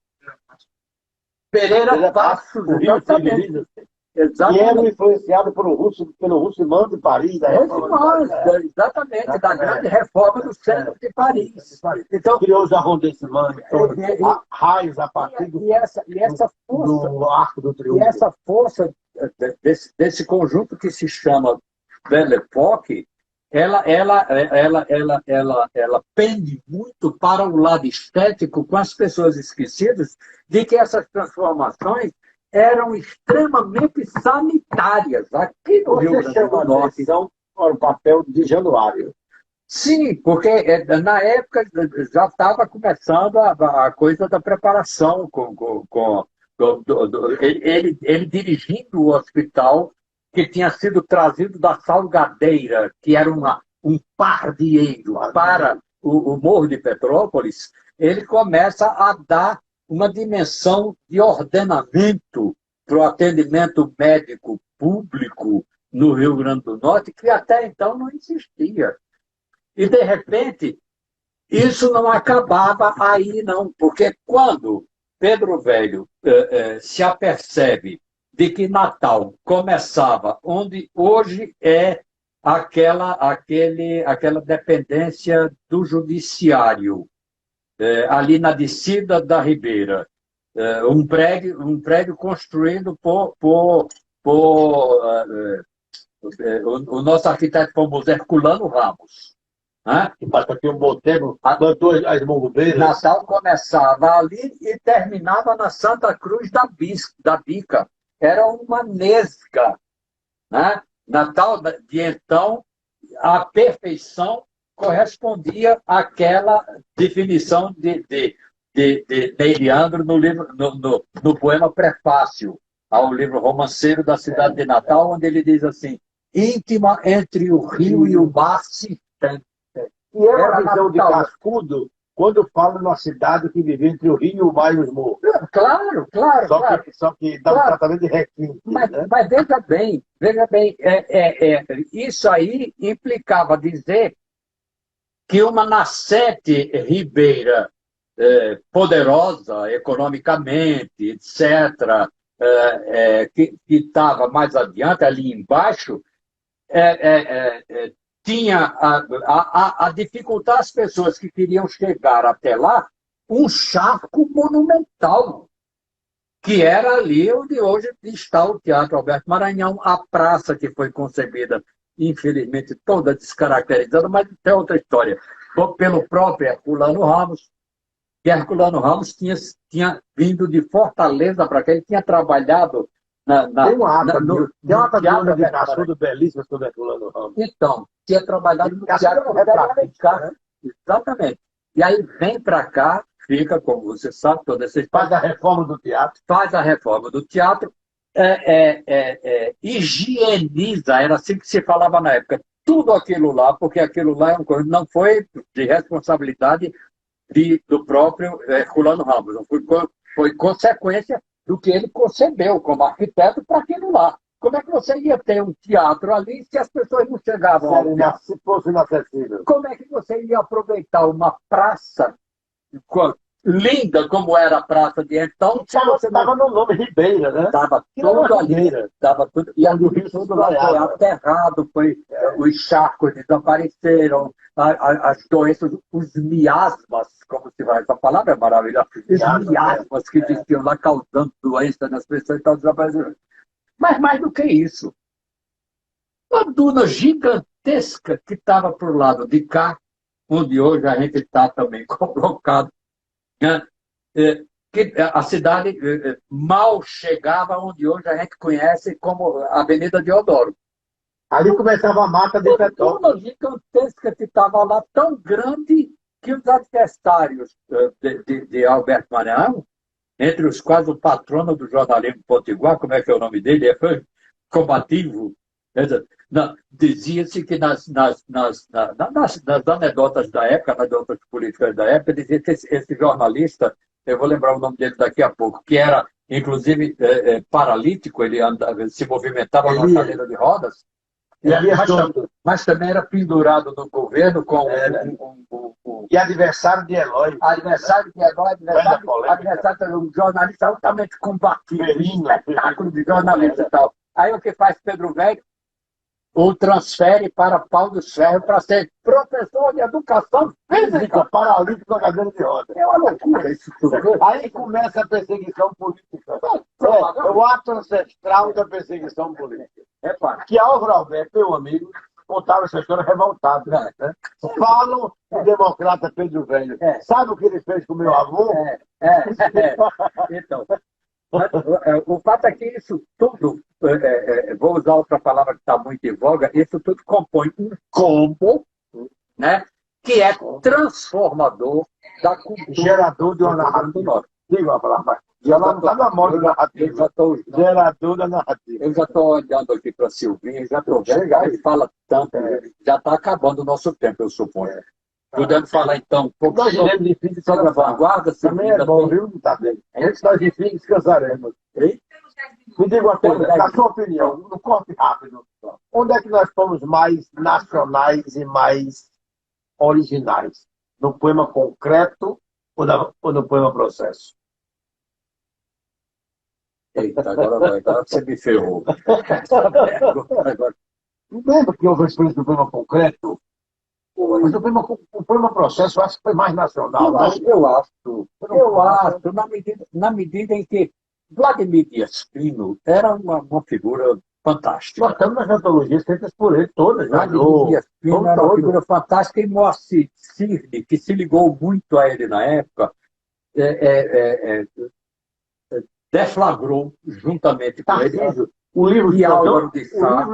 Pereira Passos, exatamente. E era influenciado pelo Russimão de Paris. Exatamente, da grande reforma do centro de Paris. Então, criou os arrondissements, raios a partir do Arco do Triunfo. E essa força desse conjunto que se chama Belle Époque, ela pende muito para o lado estético, com as pessoas esquecidas de que essas transformações eram extremamente sanitárias aqui no Rio Grande do Norte. Para o papel de Januário. Sim, porque na época já estava começando a coisa da preparação, ele dirigindo o hospital que tinha sido trazido da Salgadeira, que era um pardieiro para o Morro de Petrópolis. Ele começa a dar uma dimensão de ordenamento para o atendimento médico público no Rio Grande do Norte, que até então não existia. E, de repente, isso não acabava aí, não, porque quando Pedro Velho se apercebe de que Natal começava onde hoje é aquela dependência do judiciário, ali na descida da Ribeira, um prédio construído por o nosso arquiteto famoso Herculano Ramos. Que passa aqui um bom tempo, plantou as mongobeiras. Natal começava ali e terminava na Santa Cruz da Bica. Era uma nesga. Né? Natal de então, a perfeição correspondia àquela definição de Ney Leandro no poema Prefácio ao livro Romanceiro da Cidade de Natal, onde ele diz assim: íntima entre o rio e o mar se tem. E é uma visão de cascudo quando fala numa cidade que vive entre o rio e o mar e os morros. Claro. Só que dá um tratamento de requinte. Mas veja bem, isso aí implicava dizer que uma nascente ribeira poderosa economicamente, etc., que estava mais adiante, ali embaixo, tinha a dificultar as pessoas que queriam chegar até lá um charco monumental, que era ali onde hoje está o Teatro Alberto Maranhão, a praça que foi concebida, infelizmente, toda descaracterizada, mas tem outra história. Pelo próprio Herculano Ramos, que Herculano Ramos tinha vindo de Fortaleza para cá, ele tinha trabalhado Tem uma ata, no tem uma ata de Teatro onda de Alberto Maranhão. caçudo belíssima sobre Herculano Ramos. Então, tinha trabalhado no Caçudo Teatro Alberto retratista, Maranhão. Exatamente. E aí vem para cá, fica, como você sabe, toda essa história, Faz a reforma do teatro. faz a reforma do teatro, higieniza, era assim que se falava na época, tudo aquilo lá, porque aquilo lá não foi de responsabilidade do próprio Herculano Ramos, não foi consequência do que ele concebeu como arquiteto para aquilo lá. Como é que você ia ter um teatro ali se as pessoas não chegavam ao teatro? Se fosse inacessível. Como é que você ia aproveitar uma praça linda como era a praça de então? Estava no nome Ribeira, né? Estava tudo ali. Estava tudo, e ali o rio todo lá foi aterrado, os charcos desapareceram, as doenças, os miasmas, como se vai, essa palavra é maravilhosa, os miasmas que existiam lá causando doença nas pessoas estão desaparecendo. Mas mais do que isso, uma duna gigantesca que estava para o lado de cá, onde hoje a gente está também colocado, né? Que a cidade mal chegava onde hoje a gente conhece como Avenida Deodoro. Ali começava a mata de petróleo. Uma gigantesca que estava lá, tão grande que os adversários de Alberto Maranhão, entre os quais o patrono do jornalismo potiguar, como é que é o nome dele? É combativo. Dizia-se que nas anedotas da época, nas anedotas políticas da época, dizia que esse jornalista, eu vou lembrar o nome dele daqui a pouco, que era, inclusive, paralítico, ele se movimentava numa cadeira de rodas, mas também era pendurado no governo com e adversário de Eloy. Adversário de Eloy, adversário um jornalista altamente combativo, espetáculo de jornalista e tal. Aí o que faz Pedro Velho? O transfere para Pau dos Ferros para ser professor de educação física, paralítico na cadeira de rodas. É uma loucura isso tudo. Aí começa a perseguição política. É o ato ancestral da perseguição política. Que Álvaro Alberto, meu amigo, contava essa história revoltado. Né? Falam o democrata Pedro Velho. Sabe o que ele fez com o meu avô? Então, o fato é que isso tudo, vou usar outra palavra que está muito em voga, isso tudo compõe um combo, né, que é transformador da cultura. Gerador de uma narrativa. Diga uma palavra. Gerador da narrativa. Gerador da narrativa. Eu já estou olhando aqui para a Silvinha, já estou vendo, ele fala tanto, já está acabando o nosso tempo, eu suponho. Podemos falar, então, um pouco sobre a vanguarda? Também é bom, viu? Tá bem. Antes nós enfim descansaremos. Me diga uma coisa, na sua opinião, no corte rápido, onde é que nós fomos mais nacionais e mais originais? No poema concreto ou no poema processo? Eita, agora você me ferrou. Não lembra que houve a experiência do poema concreto? Mas o poema processo eu acho que foi mais nacional. Eu acho, na medida em que Vladimir Dias Pino era uma figura fantástica. Nós estamos nas antologias feitas por ele todas. Vladimir Dias Pino era uma figura fantástica e Moacir Cirne, que se ligou muito a ele na época, deflagrou juntamente com ele o livro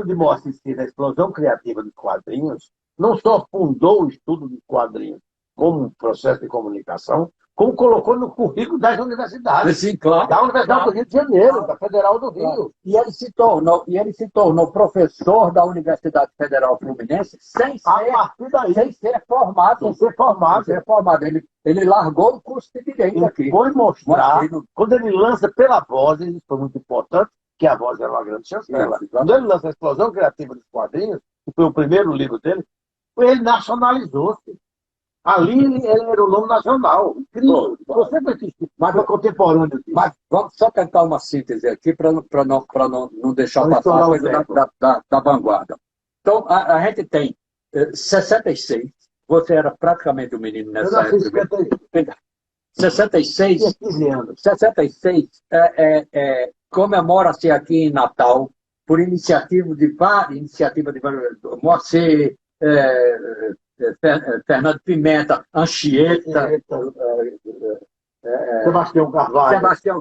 de Moacir Cirne, A Explosão Criativa dos Quadrinhos, não só fundou o estudo dos quadrinhos como um processo de comunicação, como colocou no currículo das universidades. Sim, claro. Da Universidade do Rio de Janeiro, da Federal do Rio. E ele se tornou professor da Universidade Federal Fluminense sem ser formado. Ele largou o curso de Direito aqui. Foi mostrar, quando ele lança pela Voz, isso foi muito importante, que a Voz era uma grande chancela. Quando ele lança A Explosão Criativa dos Quadrinhos, que foi o primeiro livro dele, ele nacionalizou-se. Ali ele era o nome nacional. Incrível. Você foi mas foi contemporâneo disso. Mas vamos só tentar uma síntese aqui para não deixar passar a coisa da vanguarda. Então, a gente tem 66. Você era praticamente um menino nessa época. 66, 15 anos. 66 comemora-se aqui em Natal, por iniciativa de Moacir, Fernando Pimenta, Anchieta, Sebastião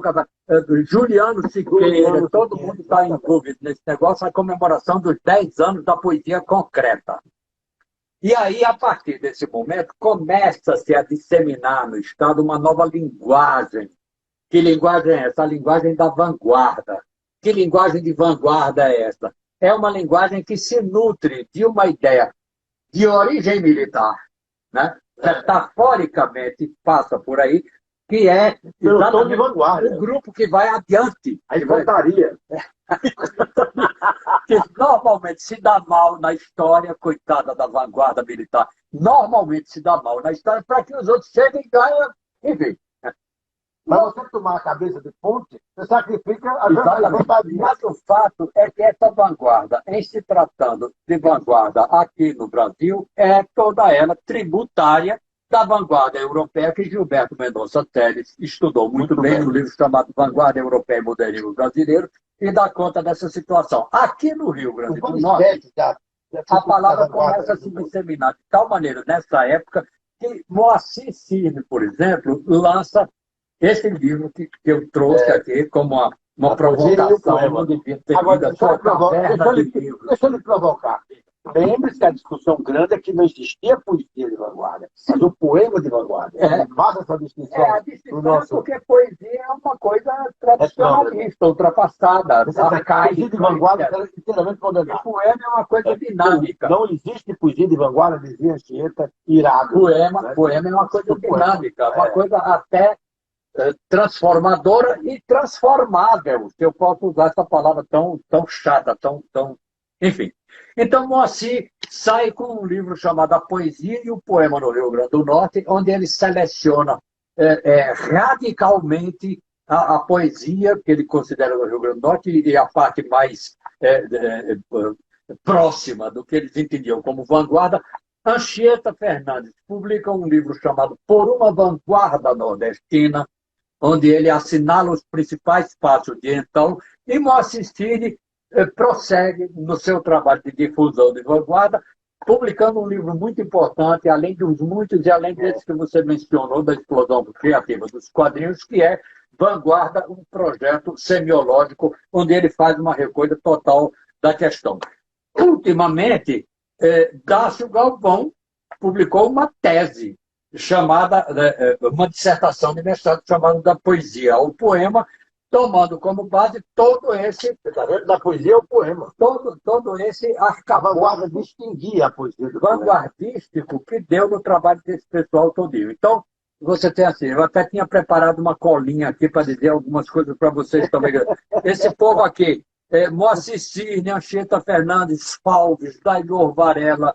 Carvalho, Juliano Siqueira, todo mundo está envolvido nesse negócio, a comemoração dos 10 anos da poesia concreta. E aí, a partir desse momento, começa-se a disseminar no Estado uma nova linguagem. Que linguagem é essa? A linguagem da vanguarda. Que linguagem de vanguarda é essa? É uma linguagem que se nutre de uma ideia de origem militar, né? Metaforicamente passa por aí, que é de vanguarda. O grupo que vai adiante. A infantaria. Que normalmente se dá mal na história, coitada da vanguarda militar, normalmente se dá mal na história para que os outros cheguem e ganhem, enfim. Para você tomar a cabeça de ponte, você sacrifica a vantaria. Mas o fato é que essa vanguarda, em se tratando de vanguarda aqui no Brasil, é toda ela tributária da vanguarda europeia, que Gilberto Mendonça Telles estudou muito bem no livro chamado Vanguarda Europeia e Modernismo Brasileiro, e dá conta dessa situação. Aqui no Rio Grande do Norte, a palavra começa a se disseminar de tal maneira, nessa época, que Moacir Cirne, por exemplo, lança esse livro que eu trouxe aqui como uma provocação. Não devia ter Agora, deixa eu lhe provocar. Lembre-se que a discussão grande é que não existia poesia de vanguarda, mas o poema de vanguarda. Basta essa distinção. A distinção é porque poesia é uma coisa tradicionalista, ultrapassada, arcaica. Poesia de vanguarda era inteiramente condenada. O poema é uma coisa dinâmica. Não existe poesia de vanguarda, dizia Anchieta, irado. Poema é uma coisa dinâmica, uma coisa até transformadora e transformável, se eu posso usar essa palavra tão chata, tão... Enfim. Então, Moacir sai com um livro chamado A Poesia e o Poema no Rio Grande do Norte, onde ele seleciona radicalmente a poesia que ele considera no Rio Grande do Norte e a parte mais próxima do que eles entendiam como vanguarda. Anchieta Fernandes publica um livro chamado Por uma Vanguarda Nordestina, onde ele assinala os principais passos de então, e Moacir Cirne prossegue no seu trabalho de difusão de vanguarda, publicando um livro muito importante, além dos muitos e além desses que você mencionou, da explosão criativa dos quadrinhos, que é Vanguarda, um projeto semiológico, onde ele faz uma recolha total da questão. Ultimamente, Dácio Galvão publicou uma tese chamada, uma dissertação de mestrado chamada Da Poesia ao Poema, tomando como base todo esse... Da poesia ao poema. Todo esse arcabouço. A vanguarda distinguia a poesia do vanguardístico que deu no trabalho desse pessoal todinho. Então, você tem assim, eu até tinha preparado uma colinha aqui para dizer algumas coisas para vocês também. Esse povo aqui, Moacir Cirne, Anchieta Fernandes, Falves, Dailor Varela,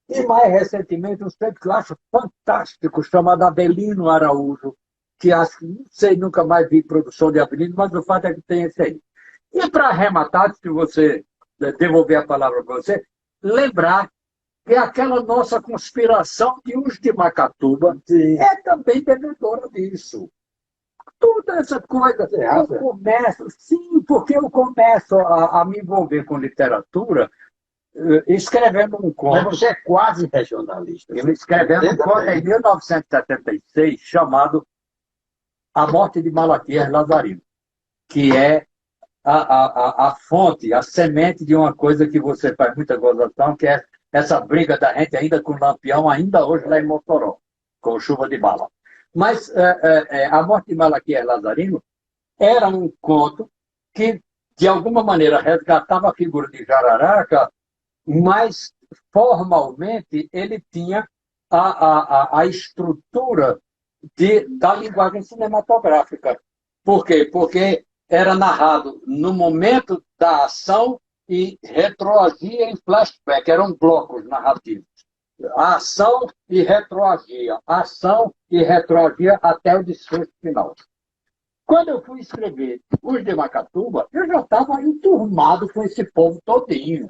e mais recentemente um sujeito que eu acho fantástico, chamado Abelino Araújo, que acho que, não sei, nunca mais vi produção de Abelino, mas o fato é que tem esse aí. E para arrematar, se você devolver a palavra para você, lembrar que aquela nossa conspiração de Us de Macatuba é também devedora disso. Toda essa coisa, eu começo, sim, porque eu começo a me envolver com literatura escrevendo um conto. Mas você é quase regionalista. Escrevendo um conto em 1976, chamado A Morte de Malaquias Lazarino, que é a fonte, a semente de uma coisa que você faz muita gozação, que é essa briga da gente ainda com o Lampião, ainda hoje lá em Mossoró, com chuva de bala. Mas A Morte de Malaquias Lazarino era um conto que, de alguma maneira, resgatava a figura de Jararaca, mas, formalmente, ele tinha a estrutura da linguagem cinematográfica. Por quê? Porque era narrado no momento da ação e retroagia em flashback. Eram blocos narrativos. A ação e retroagia. Ação e retroagia até o desfecho final. Quando eu fui escrever Us de Macatuba, eu já estava enturmado com esse povo todinho.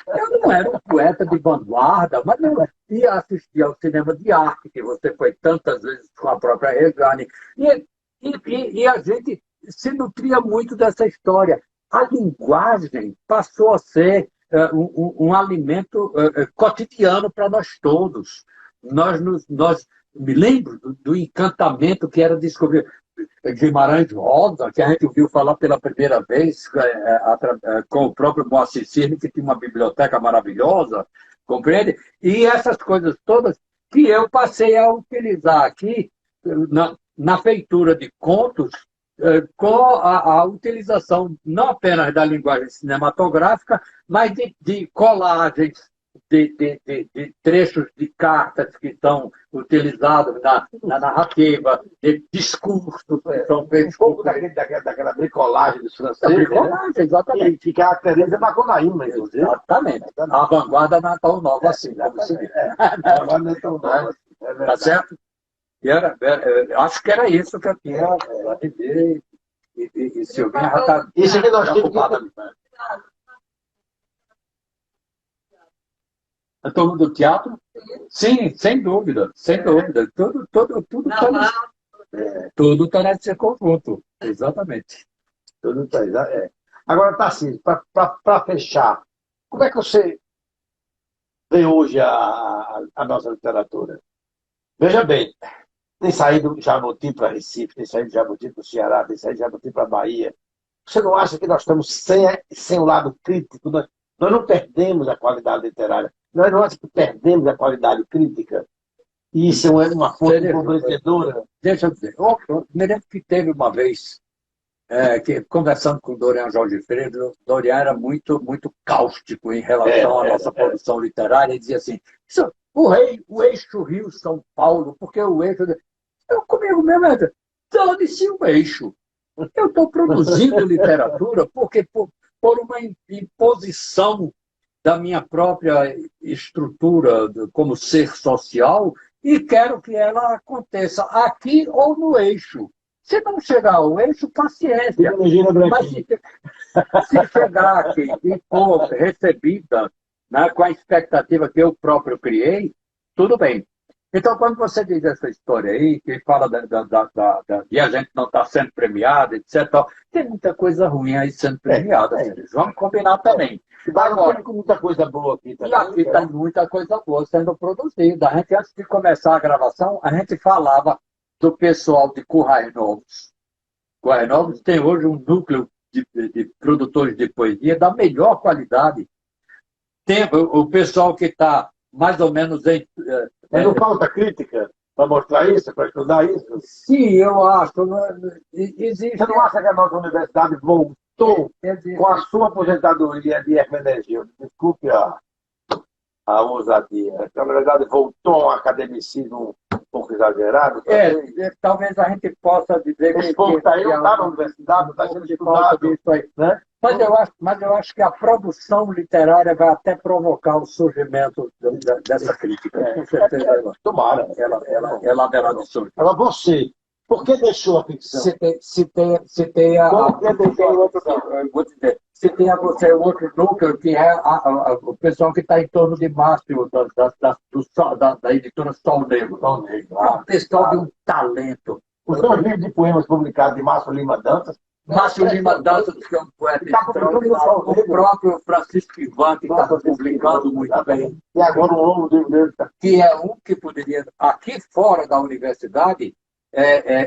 Eu não era um poeta de vanguarda, mas não ia assistir ao cinema de arte, que você foi tantas vezes com a própria Rejane. E a gente se nutria muito dessa história. A linguagem passou a ser um alimento cotidiano para nós todos. Me lembro do encantamento que era descobrir Guimarães Rosa, que a gente ouviu falar pela primeira vez com o próprio Moacir Cirne, que tinha uma biblioteca maravilhosa, compreende? E essas coisas todas que eu passei a utilizar aqui na feitura de contos, com a utilização não apenas da linguagem cinematográfica, mas de colagens, de trechos de cartas que estão utilizados na narrativa, de discursos que são feitos. Um pouco daquela bricolagem dos franceses. Bricolagem, exatamente. Que caracteriza Macunaíma, inclusive. Exatamente. A vanguarda não é tão nova assim, como se diz. A vanguarda não é tão nova. Tá certo? Acho que era isso que eu tinha a dizer. E Silvinha já está isso que nós preocupada. A turma do teatro? Sim, sem dúvida, sem dúvida. Tudo está nesse conjunto. Exatamente. Tudo está. Agora, Tarcísio, para fechar, como é que você vê hoje a nossa literatura? Veja bem, tem saído Jabuti para Recife, tem saído Jabuti para o Ceará, tem saído Jabuti para a Bahia. Você não acha que nós estamos sem o lado crítico? Nós não perdemos a qualidade literária. Nós não achamos que perdemos a qualidade crítica. E isso é uma força comprometedora. Deixa eu dizer. Eu me lembro que teve uma vez, que, conversando com o Dorian Jorge Freire, o Dorian era muito, muito cáustico em relação à nossa produção literária, e dizia assim, o eixo Rio-São Paulo, porque o eixo... Eu comigo mesmo, dane-se o eixo. Eu estou produzindo literatura porque por uma imposição da minha própria estrutura como ser social e quero que ela aconteça aqui ou no eixo. Se não chegar ao eixo, paciência. Mas se chegar aqui e for recebida, né, com a expectativa que eu próprio criei, tudo bem. Então, quando você diz essa história aí, que fala de a gente não estar sendo premiado, etc., tem muita coisa ruim aí sendo premiada. Vamos combinar também. Agora, tem muita coisa boa aqui também. E aqui tem muita coisa boa sendo produzida. A gente, antes de começar a gravação, a gente falava do pessoal de Currais Novos. Currais Novos tem hoje um núcleo de produtores de poesia da melhor qualidade. Tem o pessoal que está mais ou menos em... Mas não falta crítica para mostrar isso, para estudar isso? Sim, eu acho. Existe... Você não acha que a nossa universidade voltou com a sua aposentadoria de Hermenegildo? Desculpe a ousadia. Na verdade, voltou a um academicismo um pouco exagerado? Talvez a gente possa dizer que... Esse povo está aí, não está na universidade, está sendo estudado. Né? Mas eu acho que a produção literária vai até provocar o surgimento dessa crítica. Com certeza. Tomara. Ela haverá de surgir. Agora, você, por que deixou a ficção? Citei a... Por que deixou a ficção? Vou dizer. Citei a você outro núcleo, que é o pessoal que está em torno de Márcio, da editora Sol Negro. É um pessoal de um talento. Os dois livros de poemas publicados de Márcio Lima Dantas. Márcio Lima Dantas, que é um poeta extraordinário, o próprio Francisco Ivan, que está publicando muito bem. E agora um novo livro dele. Que é um que poderia, aqui fora da universidade,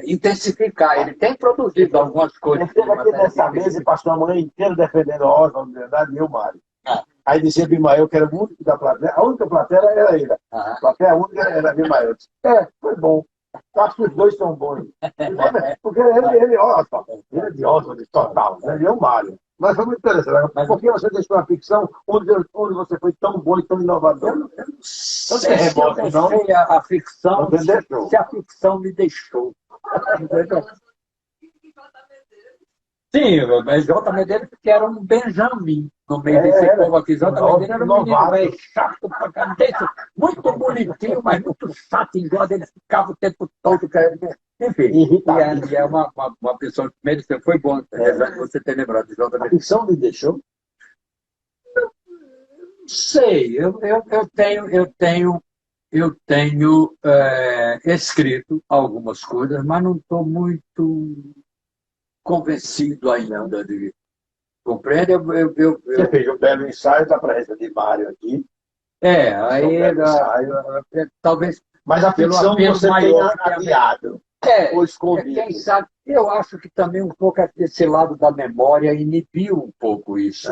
intensificar. Ele tem produzido algumas coisas. Ele esteve aqui nessa mesa e passou a manhã inteira defendendo a ordem da universidade e eu, Mário. Aí dizia Bimael, que era o único da plateia. A única plateia era ele. A plateia única era Bimael. Foi bom. Acho que os dois são bons. Porque ele é de Oswald, total. Ele é o Mário. Mas foi muito interessante. Por que você deixou a ficção onde você foi tão bom e tão inovador? Eu não sei se a ficção, se a ficção me deixou. Sim, mas J. Medeiros, que era um Benjamin no meio desse povo aqui. J. Medeiros era um menino velho, chato pra caramba, muito bonitinho, mas muito chato, igual ele ficava o tempo todo. Enfim, e é uma pessoa que mereceu. Foi bom você ter lembrado de J. Medeiros. A ficção me deixou? Sei, eu tenho escrito algumas coisas, mas não estou muito convencido ainda de compreender. Você fez um belo ensaio da presença de Mário aqui. Aí Um belo ensaio. talvez Mas a pelo ficção apelo você maior tenha que a adiado ou escondido. quem sabe, eu acho que também um pouco esse lado da memória inibiu um pouco isso.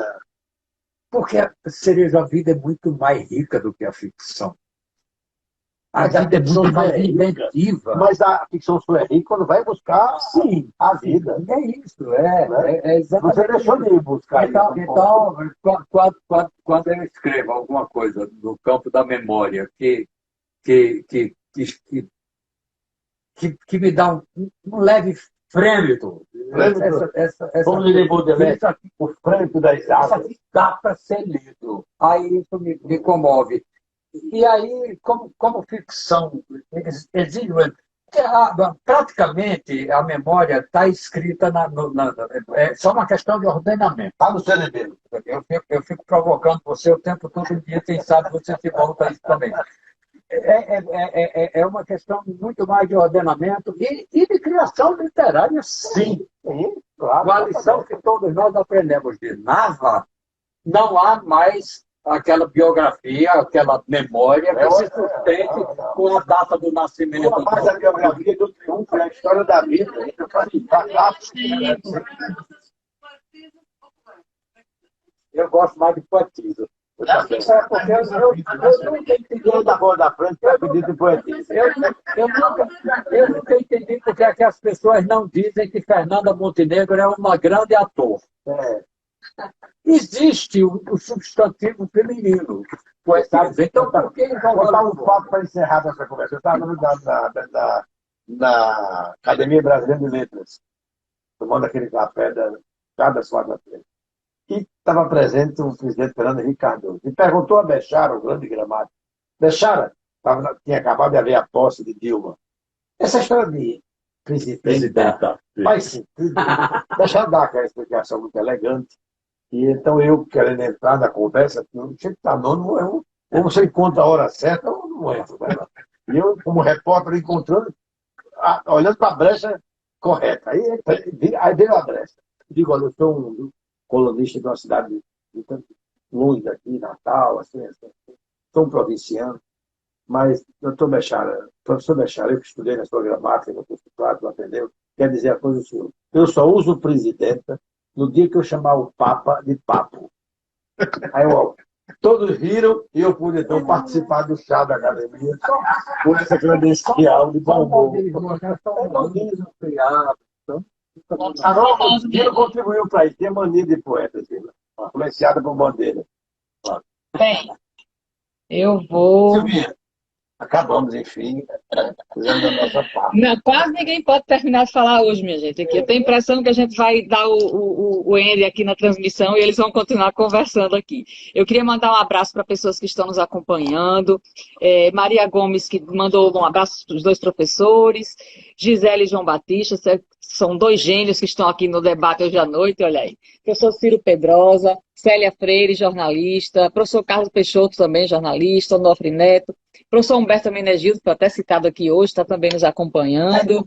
Porque a vida é muito mais rica do que a ficção. A Mas a vida é ficção muito só é mais rica. inventiva. Mas a ficção só é rica quando vai buscar Sim, a vida. é isso, Né? é exatamente Você deixou de ir buscar então, isso. quando eu escrevo alguma coisa no campo da memória que, que, que, que me dá um leve frêmito, Como diria Baudelaire, isso aqui, o frêmito das isso águas. aqui dá para ser lido. Aí isso me comove. E aí, como ficção, exige. Praticamente a memória está escrita é só uma questão de ordenamento. Está no cerebelo. Eu fico provocando você o tempo todo, um dia, quem sabe você se volta a isso também. É uma questão muito mais de ordenamento e de criação literária, sim. Claro. Com a lição que todos nós aprendemos de Nava, não há mais aquela biografia, aquela memória que se sustente com a data do nascimento. Mas a biografia do triunfo é a história da vida. Eu gosto mais de poetismo. Porque eu nunca entendi Da boa da frente, que acredita em poesia. Eu nunca entendi porque é que as pessoas não dizem que Fernanda Montenegro é uma grande ator. Existe o substantivo feminino. Então, por que Vou botar um fato para encerrar essa conversa. Eu estava na Academia Brasileira de Letras, tomando aquele café da cada quarta-feira. E estava presente o presidente Fernando Henrique Cardoso. E perguntou a Bechara, o grande gramático. Bechara, tinha acabado de haver a posse de Dilma. Essa história de presidenta faz sentido? Deixa eu dar aquela explicação muito elegante. E então eu, querendo entrar na conversa, eu tinha que estar ou você encontra a hora certa ou não entro. E eu, como repórter, encontrando, olhando para a brecha correta. Aí veio a brecha. Digo, olha, eu sou um colunista de uma cidade longe daqui, Natal, assim. Sou um provinciano. Mas, professor Bechara, eu que estudei na sua gramática, no curso clássico, aprendeu, quer dizer a coisa do senhor. Eu só uso presidenta no dia que eu chamar o Papa de papo. Aí todos riram e eu pude então participar do chá da academia por essa credencial de bom humor. Agora o Ciro contribuiu para isso, tem mania de poeta, influenciada por Bandeira. Bem, eu vou. Silvia, acabamos, enfim, fizemos a nossa parte. Não, quase ninguém pode terminar de falar hoje, minha gente. Aqui eu tenho a impressão que a gente vai dar o end aqui na transmissão e eles vão continuar conversando aqui. Eu queria mandar um abraço para pessoas que estão nos acompanhando. Maria Gomes, que mandou um abraço para os dois professores. Gisele e João Batista, são dois gênios que estão aqui no debate hoje à noite, olha aí. Professor Ciro Pedrosa, Célia Freire, jornalista. Professor Carlos Peixoto, também jornalista. Onofre Neto. Professor Humberto Menegildo, que foi até citado aqui hoje, está também nos acompanhando.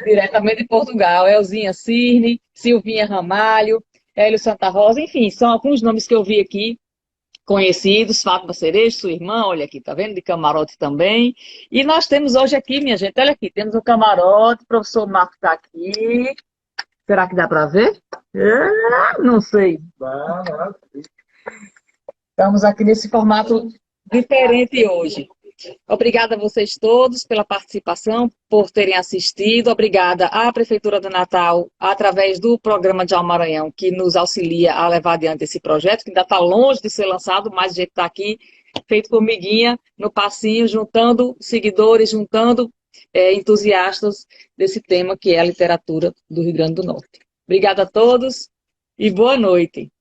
Diretamente de Portugal. Elzinha Cirne, Silvinha Ramalho, Hélio Santa Rosa, enfim, são alguns nomes que eu vi aqui, conhecidos. Fátima Cerejo, sua irmã, olha aqui, tá vendo? De camarote também. E nós temos hoje aqui, minha gente, olha aqui, temos o camarote, o professor Marco está aqui. Será que dá para ver? Não sei. Estamos aqui nesse formato diferente hoje. Obrigada a vocês todos pela participação, por terem assistido. Obrigada à Prefeitura do Natal, através do programa de Maranhão, que nos auxilia a levar adiante esse projeto, que ainda está longe de ser lançado, mas a gente está aqui, feito formiguinha, no passinho, juntando seguidores, juntando entusiastas desse tema que é a literatura do Rio Grande do Norte. Obrigada a todos e boa noite.